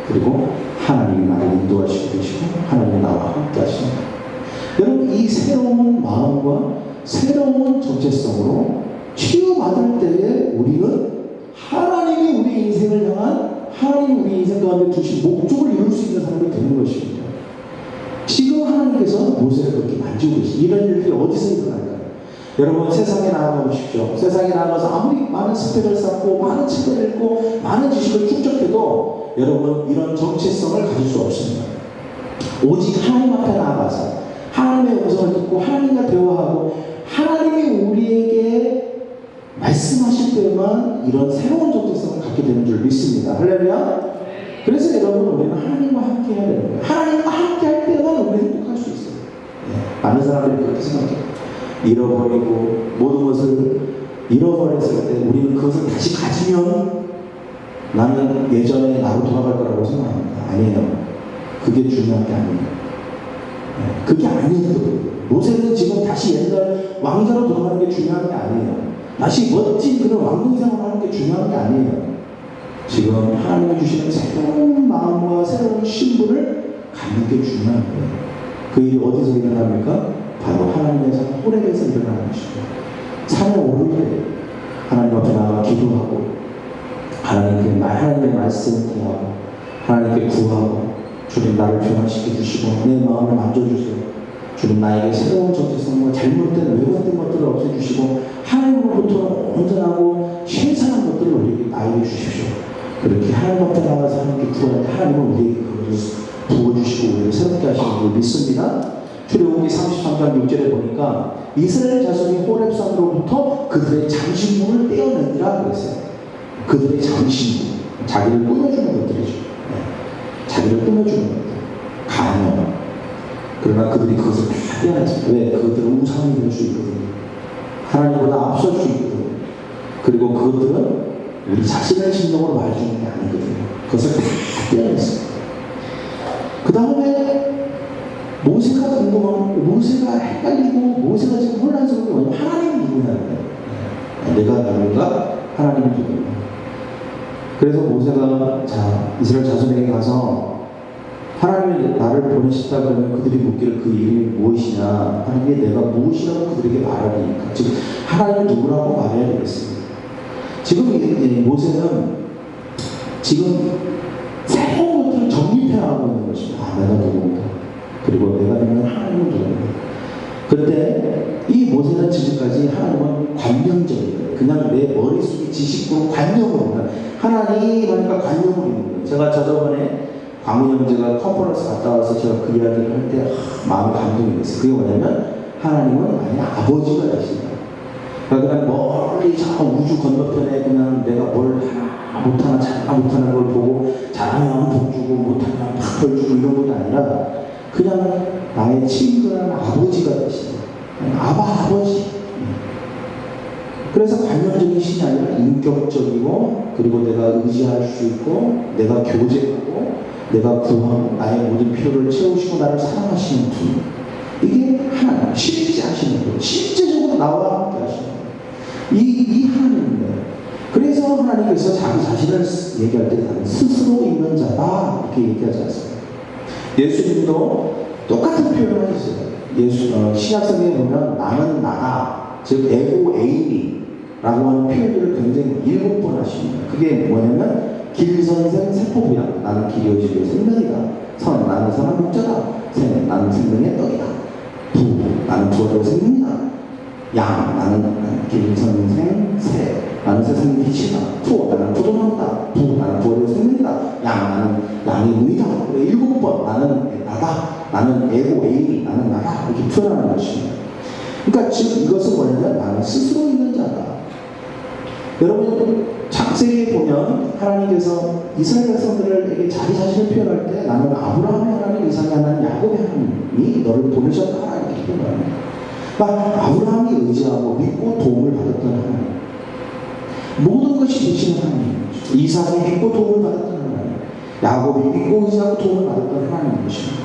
그리고 하나님이 나를 인도하시고 계시고 하나님이 나와 함께 하십니다. 여러분, 이 새로운 마음과 새로운 정체성으로 치유받을 때에 우리는 하나님이 우리 인생을 향한 하나님이 우리 인생 가운데 두신 목적을 이룰 수 있는 사람이 되는 것입니다. 지금 하나님께서 모세를 그렇게 만지고 계십니다. 이런 일들이 어디서 일어날까요? 여러분, 세상에 나아가 보십시오. 세상에 나아가서 아무리 많은 스펙을 쌓고 많은 책을 읽고 많은 지식을 축적해도 여러분 이런 정체성을 가질 수 없습니다. 오직 하나님 앞에 나아가서 하나님의 음성을 듣고 하나님과 대화하고 하나님이 우리에게 말씀하실 때만 이런 새로운 정체성을 갖게 되는 줄 믿습니다. 할렐루야. 그래서 여러분, 우리는 하나님과 함께 해야 되는 거예요. 하나님과 함께 할 때만 우리는 행복할 수 있어요. 많은 사람들이 그렇게 생각해요. 잃어버리고 모든 것을 잃어버렸을 때 우리는 그것을 다시 가지면 나는 예전에 나로 돌아갈 거라고 생각합니다. 아니에요. 그게 중요한 게 아니에요. 그게 아니에요. 모세는 지금 다시 옛날 왕자로 돌아가는 게 중요한 게 아니에요. 다시 멋진 그런 왕궁 생활을 하는 게 중요한 게 아니에요. 지금 하나님이 주시는 새로운 마음과 새로운 신분을 갖는 게 중요한 거예요. 그 일이 어디서 일어납니까? 바로 하나님의 호렙에서 일어나는 것입니다. 산에 오를 때 하나님 앞에 나가 기도하고 하나님의 말씀을 구하고 하나님께 구하고 주님 나를 변화시켜 주시고 내 마음을 만져주세요. 주님 나에게 새로운 정체성과 잘못된 왜곡된 것들을 없애주시고 하나님으로부터 온전하고 신선한 것들을 우리에게 나에게 주십시오. 그렇게 하나님 앞에 나가서 하나님께 구할 때 하나님은 우리에게 그것을 부어주시고 우리를 새롭게 하시는 줄 믿습니다. 출애굽기 33장 6절에 보니까 이스라엘 자손이 호렙산으로부터 그들의 장신구를 떼어내니라 그랬어요. 그들의 장신구, 자기를 꾸며주는 것들이죠. 자기를 꾸며주는 것들, 가면. 그러나 그들이 그것을 다 떼어냈어요. 왜? 그것들은 우상이 될 수 있거든요. 하나님보다 앞설 수 있거든요. 그리고 그것들은 우리 자신의 심령으로 말해주는 게 아니거든요. 그것을 다 떼어냈어요. 그 다음에 모세가 궁금하고 모세가 헷갈리고 모세가 지금 혼란스러운 게 뭐냐면 하나님이 누구냐는 거예요. 내가 누군가? 하나님이 누구냐. 그래서 모세가 이스라엘 자손에게 가서 하나님이 나를 보내셨다 그러면 그들이 묻기를 그 이름이 무엇이냐. 하나님이 내가 무엇이라고 그들에게 말하니까 즉 하나님이 누구라고 말해야 되겠습니다. 지금 모세는 지금 새로운 것들을 정립해 나가고 있는 것입니다. 내가 누구인가. 그리고 내가 되면 하나님은 누구인가. 그런데 이 모세는 지금까지 하나님은 관념적인 거예요. 그냥 내 머릿속에 지식으로 관념으로 하나님 하니까 관념으로 있는 거예요. 제가 저번에 광훈 형제가 컨퍼런스 갔다 와서 제가 그 이야기를 할 때 마음이 감동이 됐어요. 그게 뭐냐면 하나님은 아니 아버지가 되신다. 그러니까 그냥 멀리 저 우주 건너편에 그냥 내가 뭘 하나 못하나 잘하나 못하는 걸 보고 잘하면 복 주고 못하면 팍벌 주고 이런 것도 아니라 그냥 나의 친근한 아버지가 되신다. 아버지. 그래서 관념적인 신이 아니라 인격적이고 그리고 내가 의지할 수 있고 내가 교제하고 내가 구하고 나의 모든 필요를 채우시고 나를 사랑하시는 분. 이게 하나님 실제 하시는 거예요. 실제적으로 나와 함께 하시는 거예요. 이 하나님인데 그래서 하나님께서 자기 자신을 얘기할 때 나는 스스로 있는 자다 이렇게 얘기하지 않습니다. 예수님도 똑같은 표현을 하셨어요. 신약성경에 보면 나는 나다 즉 에고 에이미 라고 하는 표현들을 굉장히 7번 하십니다. 그게 뭐냐면 길선생 세포부양 나는 길이요 진리요 생명이다. 선 나는 선한 목자다. 생 나는 생명의 떡이다. 부 나는 부활의 생명이다. 양 나는 길선생 새 나는 세상의 빛이다. 투 나는 포도나무다. 부 나는 부활의 생명이다. 양 나는 양의 문이다. 7번 나는 나다. 나는 에고 에이미 나는 나다. 이렇게 표현하는 것입니다. 그러니까 지금 이것은 뭐냐면 나는 스스로 있는 자다. 여러분 창세기에 보면 하나님께서 이스라엘 백성들에게 자기 자신을 표현할 때 나는 아브라함의 하나님, 이삭의 하나님, 야곱의 하나님이 너를 보내셨다 이렇게 표현합니다. 그러니까 아브라함이 의지하고 믿고 도움을 받았던 하나님, 모든 것이 되시는 하나님, 이삭이 믿고 도움을 받았던 하나님, 야곱이 믿고 의지하고 도움을 받았던 하나님인 것입니다.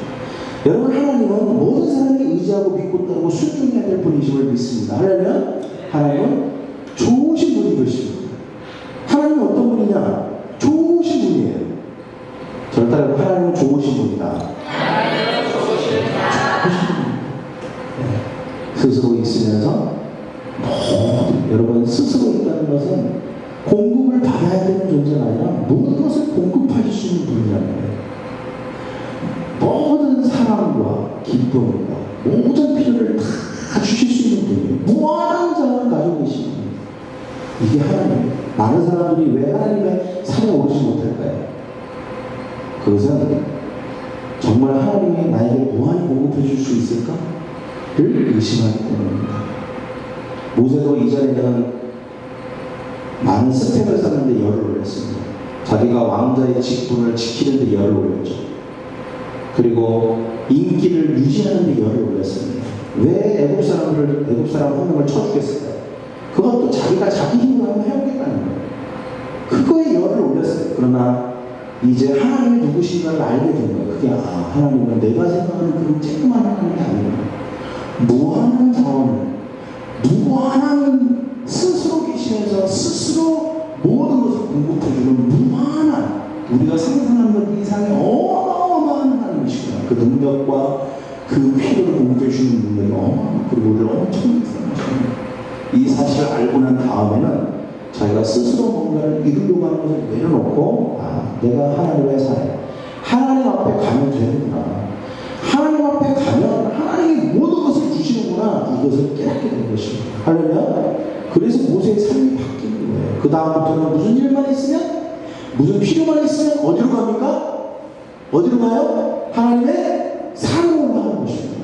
여러분 하나님은 모든 사람이 의지하고 믿고 따르고 순종해야 될 분이심을 믿습니다. 하려면 하나님은 좋으신 분인 것입니다. 하나님은 어떤 분이냐? 좋으신 분이에요. 저를 따르고 하나님은 좋으신 분이다. 좋으신 분입니다. 네. 스스로 있으면서 여러분 스스로 있다는 것은 공급을 받아야 되는 존재가 아니라 모든 것을 공급하실 수 있는 분이라는 거예요. 모든 사랑과 기쁨과 모든 필요를 다 주실 수 있는 분이에요. 무한한 자원을 가지고 계신 분이에요. 이게 하나님이에요. 많은 사람들이 왜 하나님의 산에 오르지 못할까요? 그것은 정말 하나님이 나에게 무한히 공급해 줄 수 있을까를 의심하기 때문입니다. 모세도 이전에는 많은 스펙을 쌓는데 열을 올렸습니다. 자기가 왕자의 직분을 지키는데 열을 올렸죠. 그리고 인기를 유지하는데 열을 올렸습니다. 왜 애국 사람 한 명을 쳐주겠을까요? 그것도 자기가 자기 힘으로 한번 해보겠다는 거예요. 그거에 열을 올렸어요. 그러나 이제 하나님이 누구신가를 알게 된 거예요. 그게 하나님은 내가 생각하는 그런 쬐끄만 하나님이 아니구나. 무한한 자원을, 무한한 스스로 계시면서 스스로 모든 것을 공급해주는 무한한, 우리가 상상하는 것 이상의 어마어마한 하나님이시구나. 그 능력과 그 필요를 공급해주는 능력이 어마어마한, 그리고 우리를 엄청 사랑하십니다. 이 사실을 알고 난 다음에는 자기가 스스로 뭔가를 이루려고 하는 것을 내려놓고 내가 하나님의 사회, 하나님 앞에 가면 되는구나. 하나님 앞에 가면 하나님이 모든 것을 주시는구나. 이것을 깨닫게 된 것입니다. 하려면 그래서 모세의 삶이 바뀌는 거예요. 그 다음부터는 무슨 일만 있으면, 무슨 필요만 있으면 어디로 갑니까? 어디로 가요? 하나님의 산으로 올라가는 것입니다.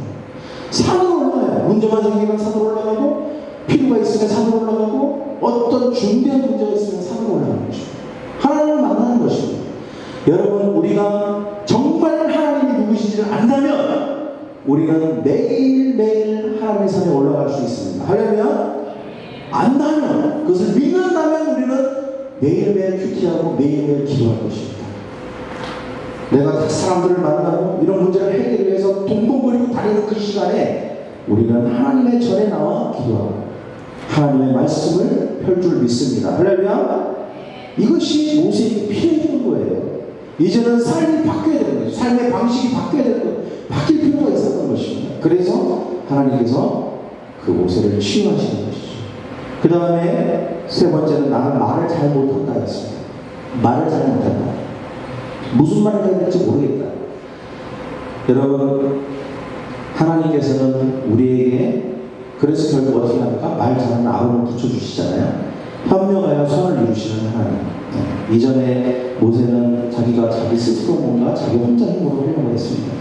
산으로 올라가요. 문제만 생기면 산으로 올라가고, 필요가 있으면 산으로 올라가고, 어떤 중대한 문제가 있으면 산으로 올라가는 것입니다. 하나님을 만나는 것입니다. 여러분, 우리가 정말 하나님이 누구신지를 안다면 우리는 매일매일 하나님의 산에 올라갈 수 있습니다. 하려면, 안다면, 그것을 믿는다면 우리는 매일매일 큐티하고 매일매일 기도할 것입니다. 내가 사람들을 만나고 이런 문제를 해결하기 위해서 동동거리고 다니는 그 시간에 우리는 하나님의 전에 나와 기도하고 하나님의 말씀을 펼 줄 믿습니다. 하려면 이것이 모세에게 필요했던 거예요. 이제는 삶이 바뀌어야 되는 거죠. 삶의 방식이 바뀌어야 되는 거예요. 바뀔 필요가 있었던 것입니다. 그래서 하나님께서 그 모세를 치유하시는 것이죠. 그 다음에 세 번째는 나는 말을 잘 못한다 했습니다. 말을 잘 못한다. 무슨 말을 해야 될지 모르겠다. 여러분, 하나님께서는 우리에게 그래서 결국 어떻게 합니까? 말 잘하는 아론을 붙여주시잖아요. 현명하여 선을 이루시는 하나님. 이전에 모세는 자기가 자기 스스로 뭔가 자기 혼자 힘으로 하려고 했습니다.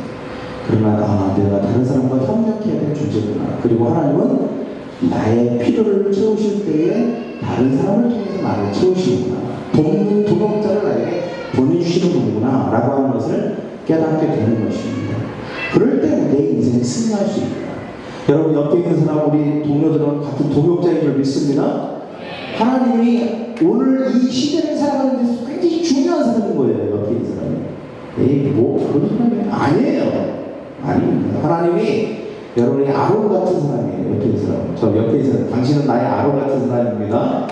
그러나 내가 다른 사람과 협력해야 될 존재구나. 그리고 하나님은 나의 필요를 채우실 때에 다른 사람을 통해서 나를 채우시는구나. 돕는 도덕자를 나에게 보내주시는 분이구나 라고 하는 것을 깨닫게 되는 것입니다. 그럴 때 내 인생이 승리할 수 있다. 여러분, 옆에 있는 사람, 우리 동료들은 같은 동역자인 줄 믿습니다. 하나님이 오늘 이 시대를 살아가는 데서 굉장히 중요한 사람인 거예요. 옆에 있는 사람이. 그런 사람이 아니에요. 아닙니다. 하나님이 여러분이 아론 같은 사람이에요. 옆에 있는 사람. 저 옆에 있는 사람. 당신은 나의 아론 같은 사람입니다.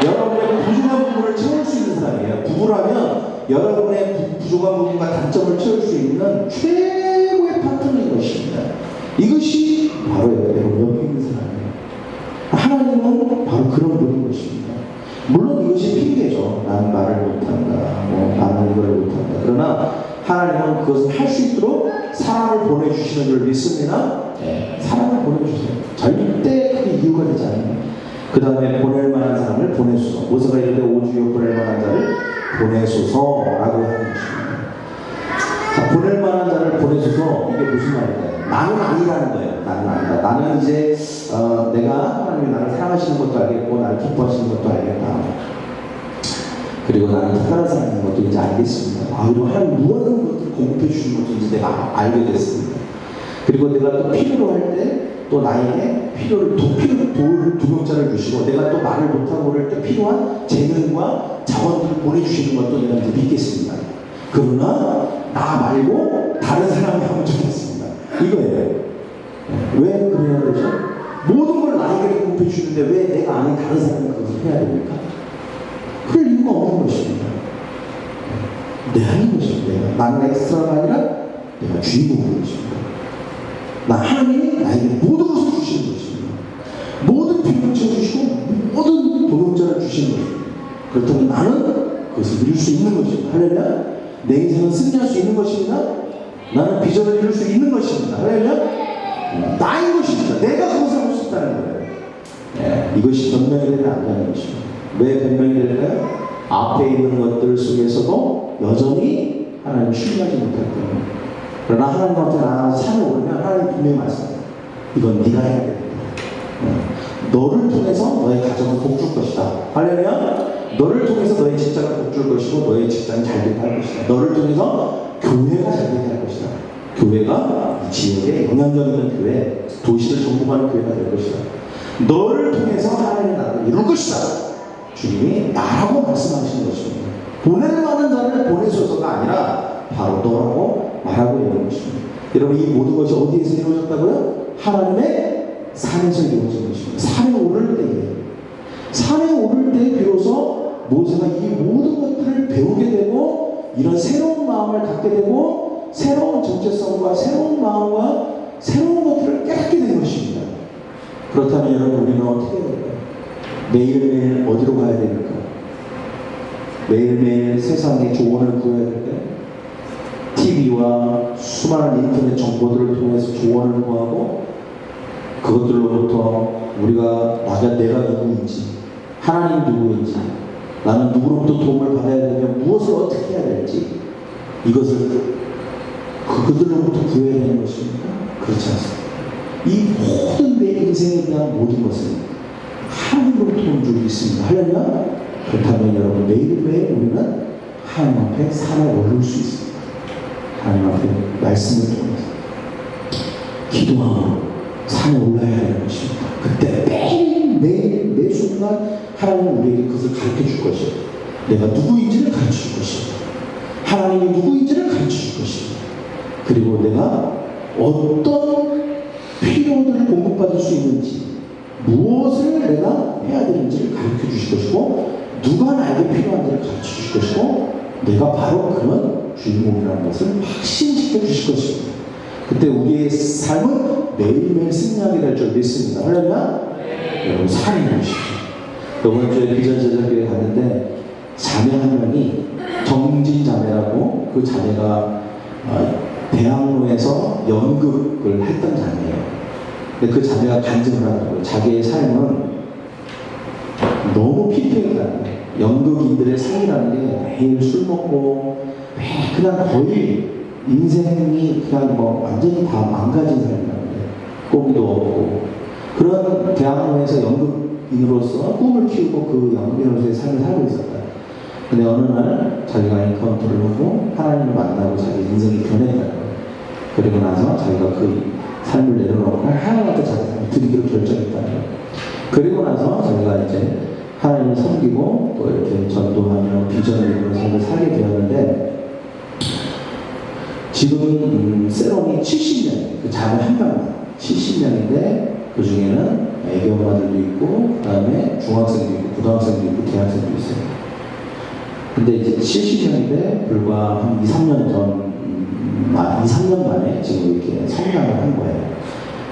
여러분의 부족한 부분을 채울 수 있는 사람이에요. 부부라면 여러분의 부족한 부분과 단점을 채울 수 있는 최고의 파트너인 것입니다. 이것이 바로 여러분 옆에 있는 사람이에요. 하나님은 바로 그런 분인 것입니다. 물론 이것이 핑계죠. 나는 말을 못한다. 나는 이걸 못한다. 그러나 하나님은 그것을 할 수 있도록 사람을 보내주시는 줄 믿습니다. 사람을 보내주세요. 절대 그게 이유가 되지 않아요. 그 다음에 보낼 만한 사람을 보내소서. 모세가 이르되 오주여 보낼 만한 자를 보내소서라고 하는 것입니다. 자, 보낼 만한 자를 보내소서, 이게 무슨 말일까요? 나는 아니라는 거예요. 나는 아니다. 나는 이제 내가 하나님이 나를 사랑하시는 것도 알겠고 나를 기뻐하시는 것도 알겠다. 그리고 나는 특별한 사람인 것도 이제 알겠습니다. 그리고 하나님 무한한 것들을 공급해 주시는 것도 이제 내가 알게 됐습니다. 그리고 내가 또 필요로 할 때 또 나에게 필요를 도울 동역자를 주시고 내가 또 말을 못하고 그럴 때 필요한 재능과 자원들을 보내주시는 것도 내가 이제 믿겠습니다. 그러나 나 말고 다른 사람이 하면 좋겠습니다. 이거예요. 왜 그래야 되죠? 모든 걸 나에게 공급해 주는데 왜 내가 아닌 다른 사람이 그것을 해야 됩니까? 그럴 이유가 없는 것입니다. 내 하는 것입니다. 나는 엑스트라가 아니라 내가 주인공인 것입니다. 하나님이 나에게 모든 것을 주시는 것입니다. 모든 필요를 채워주시고 모든 동역자를 주시는 것입니다. 그렇다면 나는 그것을 누릴 수 있는 것입니다. 할렐루야. 내 인생은 승리할 수 있는 것입니다. 나는 비전을 이룰 수 있는 것입니다. 할렐루야. 나인 것입니다. 내가 그것을 할 수 있다는 거예요. 이것이 변명이 되면 안 되는 것입니다. 왜 변명이 될까요? 앞에 있는 것들 속에서도 여전히 하나님을 신뢰하지 못할 때문에. 그러나 하나님한테 나아가서 산에 오르면 하나님 분명히 말씀합니다. 이건 네가 해야 된다. 너를 통해서 너의 가정을 복줄 것이다. 할렐루야. 너를 통해서 너의 직장을 복줄 것이고 너의 직장이 잘 되게 할 것이다. 너를 통해서 교회가 잘 되게 할 것이다. 교회가 이 지역에 영향력 있는 교회, 도시를 정복하는 교회가 될 것이다. 너를 통해서 하나님의 나라를 이룰 것이다. 주님이 나라고 말씀하시는 것입니다. 보낼 만한 자를 보내셔서가 아니라 바로 너라고 말하고 있는 것입니다. 여러분 이 모든 것이 어디에서 이루어졌다고요? 하나님의 산에서 이루어진 것입니다. 산에 오를 때 비로소 모세가 이 모든 것들을 배우게 되고 이런 새로운 마음을 갖게 되고 새로운 정체성과 새로운 마음과 새로운 것들을 깨닫게 된 것입니다. 그렇다면 여러분 우리는 어떻게 해야 될까요? 매일매일 어디로 가야 됩니까? 매일매일 세상의 조언을 구해야 될까요? TV와 수많은 인터넷 정보들을 통해서 조언을 구하고 그것들로부터 우리가 내가 누구인지 하나님 누구인지 나는 누구로부터 도움을 받아야 되면 무엇을 어떻게 해야 될지 이것을 그들로부터 구해야 되는 것입니까? 그렇지 않습니다. 이 모든 내 인생에 대한 모든 것은 하나님으로부터 온 줄이 있습니다. 할렐루야. 그렇다면 여러분 매일매일 우리는 하나님 앞에 산에 오를 수 있습니다. 하나님 앞에 말씀을 통해서 기도하고 산에 올라야 되는 것입니다. 그때 매일 매 순간 하나님은 우리에게 그것을 가르쳐 줄 것입니다. 내가 누구인지를 가르쳐 줄 것입니다. 하나님이 누구인지를 가르쳐 줄 것입니다. 그리고 내가 어떤 필요들을 공급받을 수 있는지 무엇을 내가 해야 되는지를 가르쳐 주실 것이고 누가 나에게 필요한지를 가르쳐 주실 것이고 내가 바로 그런 주인공이라는 것을 확신시켜 주실 것입니다. 그때 우리의 삶은 매일매일 승리하게 될 줄 믿습니다. 할렐루야. 여러분 산에 오십시오. 이번 주에 비전 제자교회 갔는데 자매 한 명이 정진 자매라고 그 자매가 대학로에서 연극을 했던 자매예요. 근데 그 자매가 간증을 하더라고요. 자기의 삶은 너무 피폐했다는 거예요. 연극인들의 삶이라는 게 매일 술 먹고 그냥 거의 인생이 그냥 완전히 다 망가진 삶이라는 거예요. 꿈도 없고 그런 대학로에서 연극인으로서 꿈을 키우고 그 연극인으로서의 삶을 살고 있었다. 근데 어느 날 자기가 엔카운터를 하고 하나님을 만나고 자기 인생이 변했다는 거예요. 그리고 나서 자기가 그 삶을 내려놓고 하나님한테 자기 삶을 드리기로 결정했다는 거예요. 그리고 나서 자기가 이제 하나님을 섬기고 또 이렇게 전도하며 비전을 이루는 삶을 살게 되었는데 지금은 세론이 70년, 그 자매 한 명만 70년인데 그 중에는 애기 엄마들도 있고 그 다음에 중학생도 있고 고등학생도 있고 대학생도 있어요. 근데 이제 70년인데 불과 한 2, 3년 만에 지금 이렇게 성장을 한 거예요.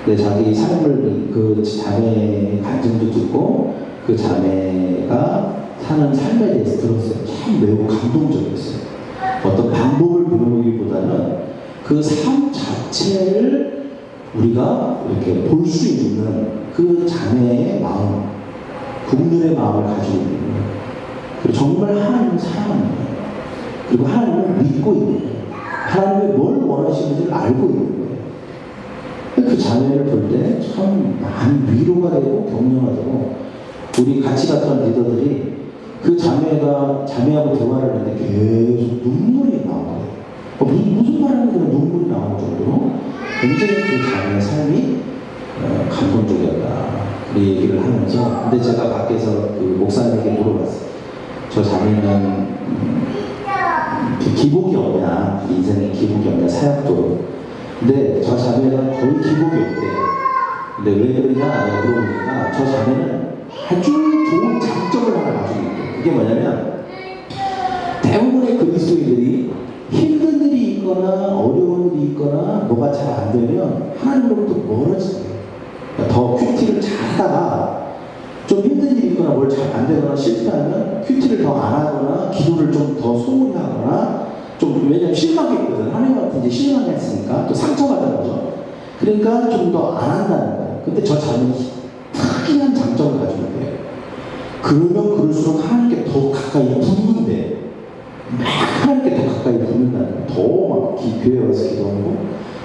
근데 자기 삶을 그 자매의 간증도 듣고 그 자매가 사는 삶에 대해서 들었어요. 참 매우 감동적이었어요. 어떤 방법을 배우기보다는 그 삶 자체를 우리가 이렇게 볼 수 있는 그 자매의 마음, 국민의 마음을 가지고 있는 거예요. 그리고 정말 하나님을 사랑하는 거예요. 그리고 하나님을 믿고 있는 거예요. 하나님이 뭘 원하시는지를 알고 있는 거예요. 그 자매를 볼 때 참 많이 위로가 되고 격려가 되고, 우리 같이 갔던 리더들이 그 자매하고 대화를 하는데 계속 눈물이 나오더라고요. 무슨 말하는 거는 눈물이 나올 정도로 굉장히 그 자매의 삶이 감동적이었다. 그 얘기를 하면서, 근데 제가 밖에서 그 목사님에게 물어봤어요. 저 자매는 기복이 없냐, 인생에 기복이 없냐, 사역도. 근데 저 자매는 거의 기복이 없대요. 근데 왜 그러냐 내가 물어보니까 저 자매는 아주 좋은 장점을 하나 가지고 있대요. 그게 뭐냐면, 대부분의 그리스도인들이 힘든 일이 있거나 어려운 일이 있거나 뭐가 잘 안 되면 하나님으로부터 멀어져요. 그러니까 더 큐티를 잘 하다가 좀 힘든 일이 있거나 뭘 잘 안 되거나 실패하면 큐티를 더 안 하거나 기도를 좀 더 소홀히 하거나, 좀 왜냐면 실망했거든. 하나님한테 이제 실망했으니까 또 상처받은 거죠. 그러니까 좀 더 안 한다는 거예요. 근데 저 자매는 특이한 장점을 가지고 있대요. 그러면 그럴수록 하나님께 더 가까이 붙는데, 막 하나님께 더 가까이 붙는다는 거예요. 더 막 교회 와서 기도하고,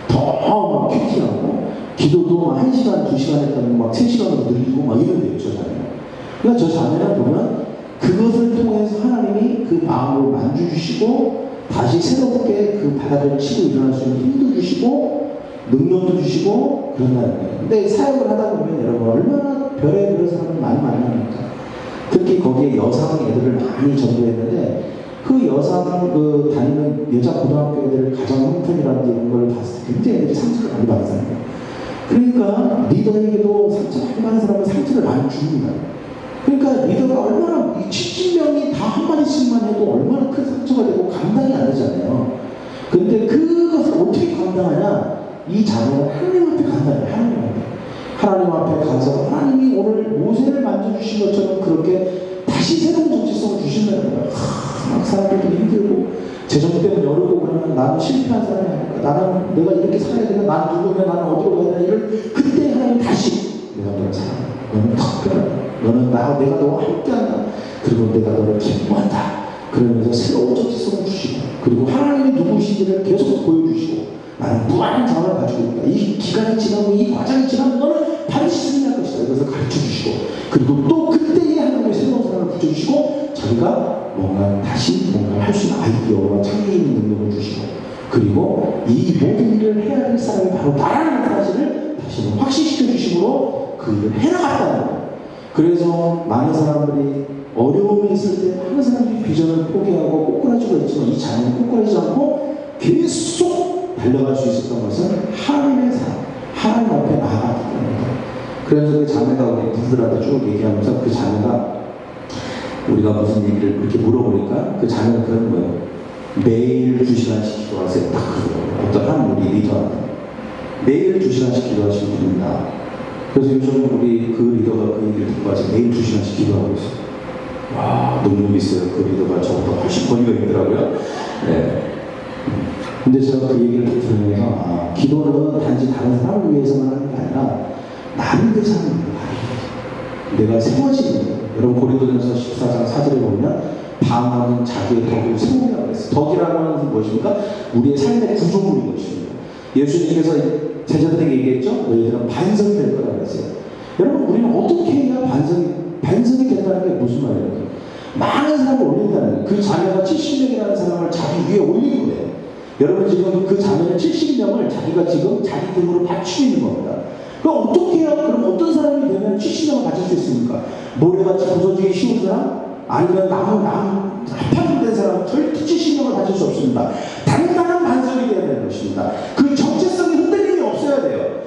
더 막 큐티하고, 기도도 막 1시간, 2시간 했다는 막 3시간으로 늘리고 막 이런데요, 저 자매는. 그러니까 저 자매는 보면 그것을 통해서 하나님이 그 마음을 만져주시고, 다시 새롭게 그 바닥을 치고 일어날 수 있는 힘도 주시고, 능력도 주시고, 그런다는 거예요. 근데 사역을 하다 보면 여러분, 얼마나 별의별 사람을 많이 만나니까. 특히 거기에 여성 애들을 많이 전도했는데, 그 여성 다니는 여자 고등학교 애들 가정 형편이라든지 이런 걸 봤을 때 굉장히 애들이 상처를 많이 받았어요. 그러니까 리더에게도 상처 많이 받는 사람은 상처를 많이 줍니다. 그러니까 리더가 얼마나, 이 70명이 다 한마디씩만 해도 얼마나 큰 상처가 되고 감당이 안 되잖아요. 근데 그것을 어떻게 감당하냐? 이 자매가 하나님 앞에 간다는 거예요. 하나님 앞에 가서 하나님이 오늘 모세를 만져주신 것처럼 그렇게 다시 새로운 정체성을 주신다는 거예요. 막 사람들도 힘들고 재정 때문에 어렵고 그러면 나는 실패한 사람이 아닐까, 나는 내가 이렇게 살아야 되나, 난 누구면 나는 어디로 가야 되나, 이런 그때 하나님 다시 내가 너를 사랑해, 너는 특별하다, 너는 내가 너와 함께한다, 그리고 내가 너를 기뻐한다, 그러면서 새로운 정체성을 주시고, 그리고 하나님이 누구신지를 계속 보여주시고, 나는 무한한 자원을 가지고 있다, 이 기간이 지나고 이 과정이 지나면 너는 반드시 승리할 것이다, 이것을 가르쳐 주시고, 그리고 또 그때에 하나님의 새로운 사람을 붙여주시고, 자기가 뭔가 다시 뭔가 할 수 있는 아이디어와 창의적인 능력을 주시고, 그리고 이 모든 일을 해야 될 사람이 바로 나라는 사실을 다시 확신시켜 주심으로 그 일을 해나갔다는 거예요. 그래서 많은 사람들이 어려움이 있을 때 많은 사람들이 비전을 포기하고 꼬꾸라지고 있지만, 이 자녀는 꼬꾸라지지 않고 계속 달려갈 수 있었던 것은 하나님의 사랑, 하나님 앞에 나아갔기 때문입니다. 그래서 그 자매가 우리 부부들한테 쭉 얘기하면서, 그 자매가 우리가 무슨 얘기를 그렇게 물어보니까 그 자매가 그런 거예요. 매일 2시간씩 기도하세요. 딱 그러더라고요. 어떤 한 우리 리더한테 매일 2시간씩 기도하시면 됩니다. 그래서 요즘 우리 그 리더가 그 얘기를 듣고 와서 매일 2시간씩 기도하고 있어요. 와, 너무 있어요. 그 리더가 저보다 훨씬 권위가 있더라고요. 네. 근데 제가 그 얘기를 들으면서, 기도는 단지 다른 사람을 위해서만 하는 게 아니라 나를 위해서 하는 거예요. 내가 세워지는 거예요. 여러분, 고린도전서 14장 4절에 보면 방언은 자기의 덕을 세우라고 했어요. 덕이라고 하는 것은 무엇입니까? 우리의 삶의 구조물인 것입니다. 예수님께서 제자들에게 얘기했죠? 너희들은 반성이 될 거라고 했어요. 여러분, 우리는 어떻게 해야 반성이 된다는 게 무슨 말이에요? 많은 사람을 올린다는 거예요. 그 자매가 70명이라는 사람을 자기 위에 올리는 거예요. 여러분, 지금 그 자매는 70명을 자기가 지금 자기 등으로 받치고 있는 겁니다. 그럼 어떻게 해야, 그럼 어떤 사람이 되면 70명을 받칠 수 있습니까? 모래같이 부서지기 쉬운 사람? 아니면 나무 합판된 사람? 절대 70명을 받칠 수 없습니다. 단단한 반성이 되어야 되는 것입니다. 그 정체성이 흔들림이 없어야 돼요.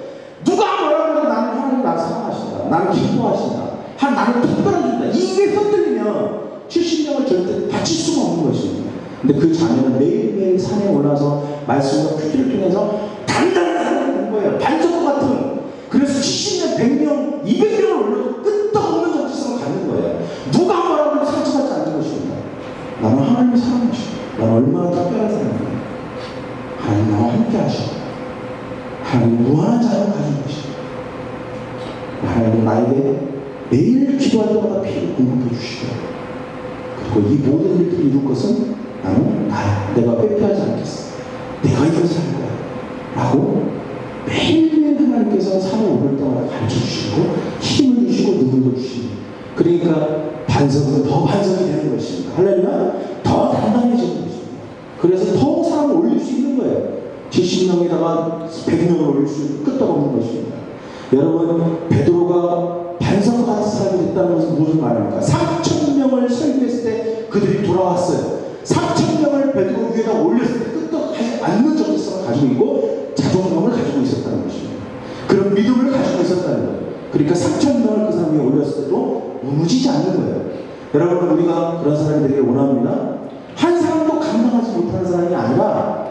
누가 뭐라고 해도 나는 하나님 나를 사랑하신다, 나를 기뻐하신다, 나는 특별한 존재다, 이게 흔들리면 70명을 절대 받칠 수가 없는 것입니다. 근데 그 자매는 매일매일 산에 올라서 말씀과 큐티를 통해서 단단한 사람이 된 거예요. 반석과 같은. 그래서 70명, 100명, 200명을 올려도 끄떡없는 정체성을 갖는 거예요. 누가 뭐라고 해도 상처받지 않는 것입니다. 나는 하나님을 사랑하시고, 나는 얼마나 특별한 사람이에요. 하나님 나와 함께 하시고, 하나님 무한한 자유를 가진 것이고, 하나님 나에게 매일 기도할 때마다 피를 공급해 주시고, 그리고 이 모든 일들을 이룰 것은 나는 나야. 내가 회피하지 않겠어. 내가 이것을 할 거야. 라고 매일매일 하나님께 하나님께서 가르쳐 주시고 힘을 주시고 능력을 주시고 그러니까 반석은 더 반석이 되는 것입니다. 할렐루야. 더 단단해지는 것입니다. 그래서 더욱 사람을 올릴 수 있는 거예요. 70명에다가 100명을 올릴 수 있는 끝도 없는 것입니다. 여러분 베드로가 반석 같은 사람이 됐다는 것은 무슨 말입니까? 3,000명을 설교했을 때 그들이 돌아왔어요. 3,000명을 베드로 위에다 올렸을 때 끄떡하지 않는 정체성을 가지고 있고 자존감을 가지고 있었다는 것입니다. 그런 믿음을 가지고 있었다는 거예요. 그러니까 3,000명을 그 사람 위에 올렸을 때도 무너지지 않는 거예요. 여러분 우리가 그런 사람이 되길 원합니다. 한 사람도 감당하지 못하는 사람이 아니라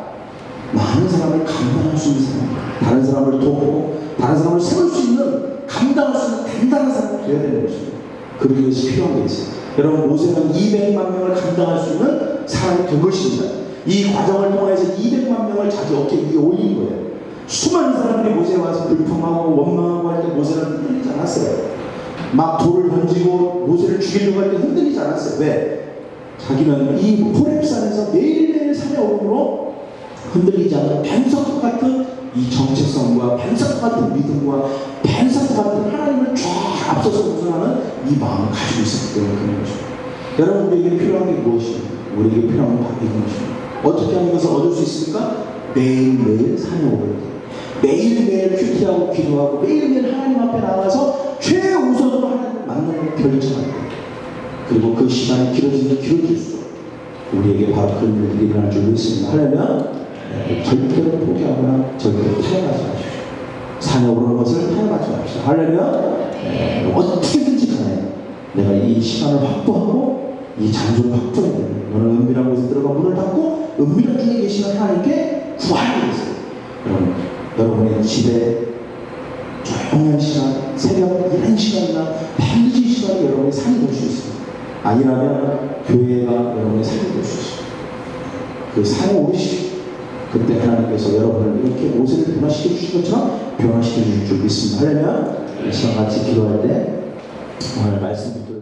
많은 사람을 감당할 수 있는 사람, 다른 사람을 돕고 다른 사람을 세울 수 있는 감당할 수 있는 단단한 사람이 되어야 되는 것입니다. 그러기 위해서 필요한 게 있어요. 여러분 모세는 200만 명을 감당할 수 있는 사람이 된 것입니다. 이 과정을 통해서 200만 명을 자기 어깨 위에 올린 거예요. 수많은 사람들이 모세에 와서 불평하고 원망하고 할 때 모세는 흔들리지 않았어요. 막 돌을 던지고 모세를 죽이려고 할 때 흔들리지 않았어요. 왜? 자기는 이 호렙산에서 매일매일 산에 오므로 흔들리지 않는 반석 같은 이 정체성과 반석 같은 믿음과 반석 같은 하나님을 쫙 앞서서 우선하는 이 마음을 가지고 있었기 때문에 그런 것입니다. 여러분 우리에게 필요한 게 무엇입니까? 우리에게 필요한 건 바로 이런 것입니다. 어떻게 하는 것을 얻을 수 있습니까? 매일매일 산에 오를 때 매일매일 큐티하고 기도하고 매일매일 하나님 앞에 나가서 최우선으로 하나님을 만나는 결정할 때 그리고 그 시간이 길어질수록 우리에게 바로 그런 일들이 일어날 줄 믿습니다. 하려면 절대로 포기하거나 절대로 타협하지 마십시오. 산에 오르는 것을 타협하지 마십시오. 하려면 어떻게든지 간에 내가 이 시간을 확보하고 이 장소를 확보해야 됩니다. 너는 은밀한 곳에 들어가 문을 닫고 은밀한 중에 계시는 하나님께 구하게 되세요. 여러분의 집에 조용한 시간, 새벽 이런 시간이나 반드시 이 시간이 여러분의 삶이 될 수 있습니다. 아니라면 교회가 여러분의 삶이 될 수 있습니다. 그 산에 오르시오. 그때 하나님께서 여러분을 이렇게 모세를 변화시켜 주신 것처럼 변화시켜 주실 줄 믿습니다. 하려면 이 시간 같이 기도할 때 오늘 말씀 듣도록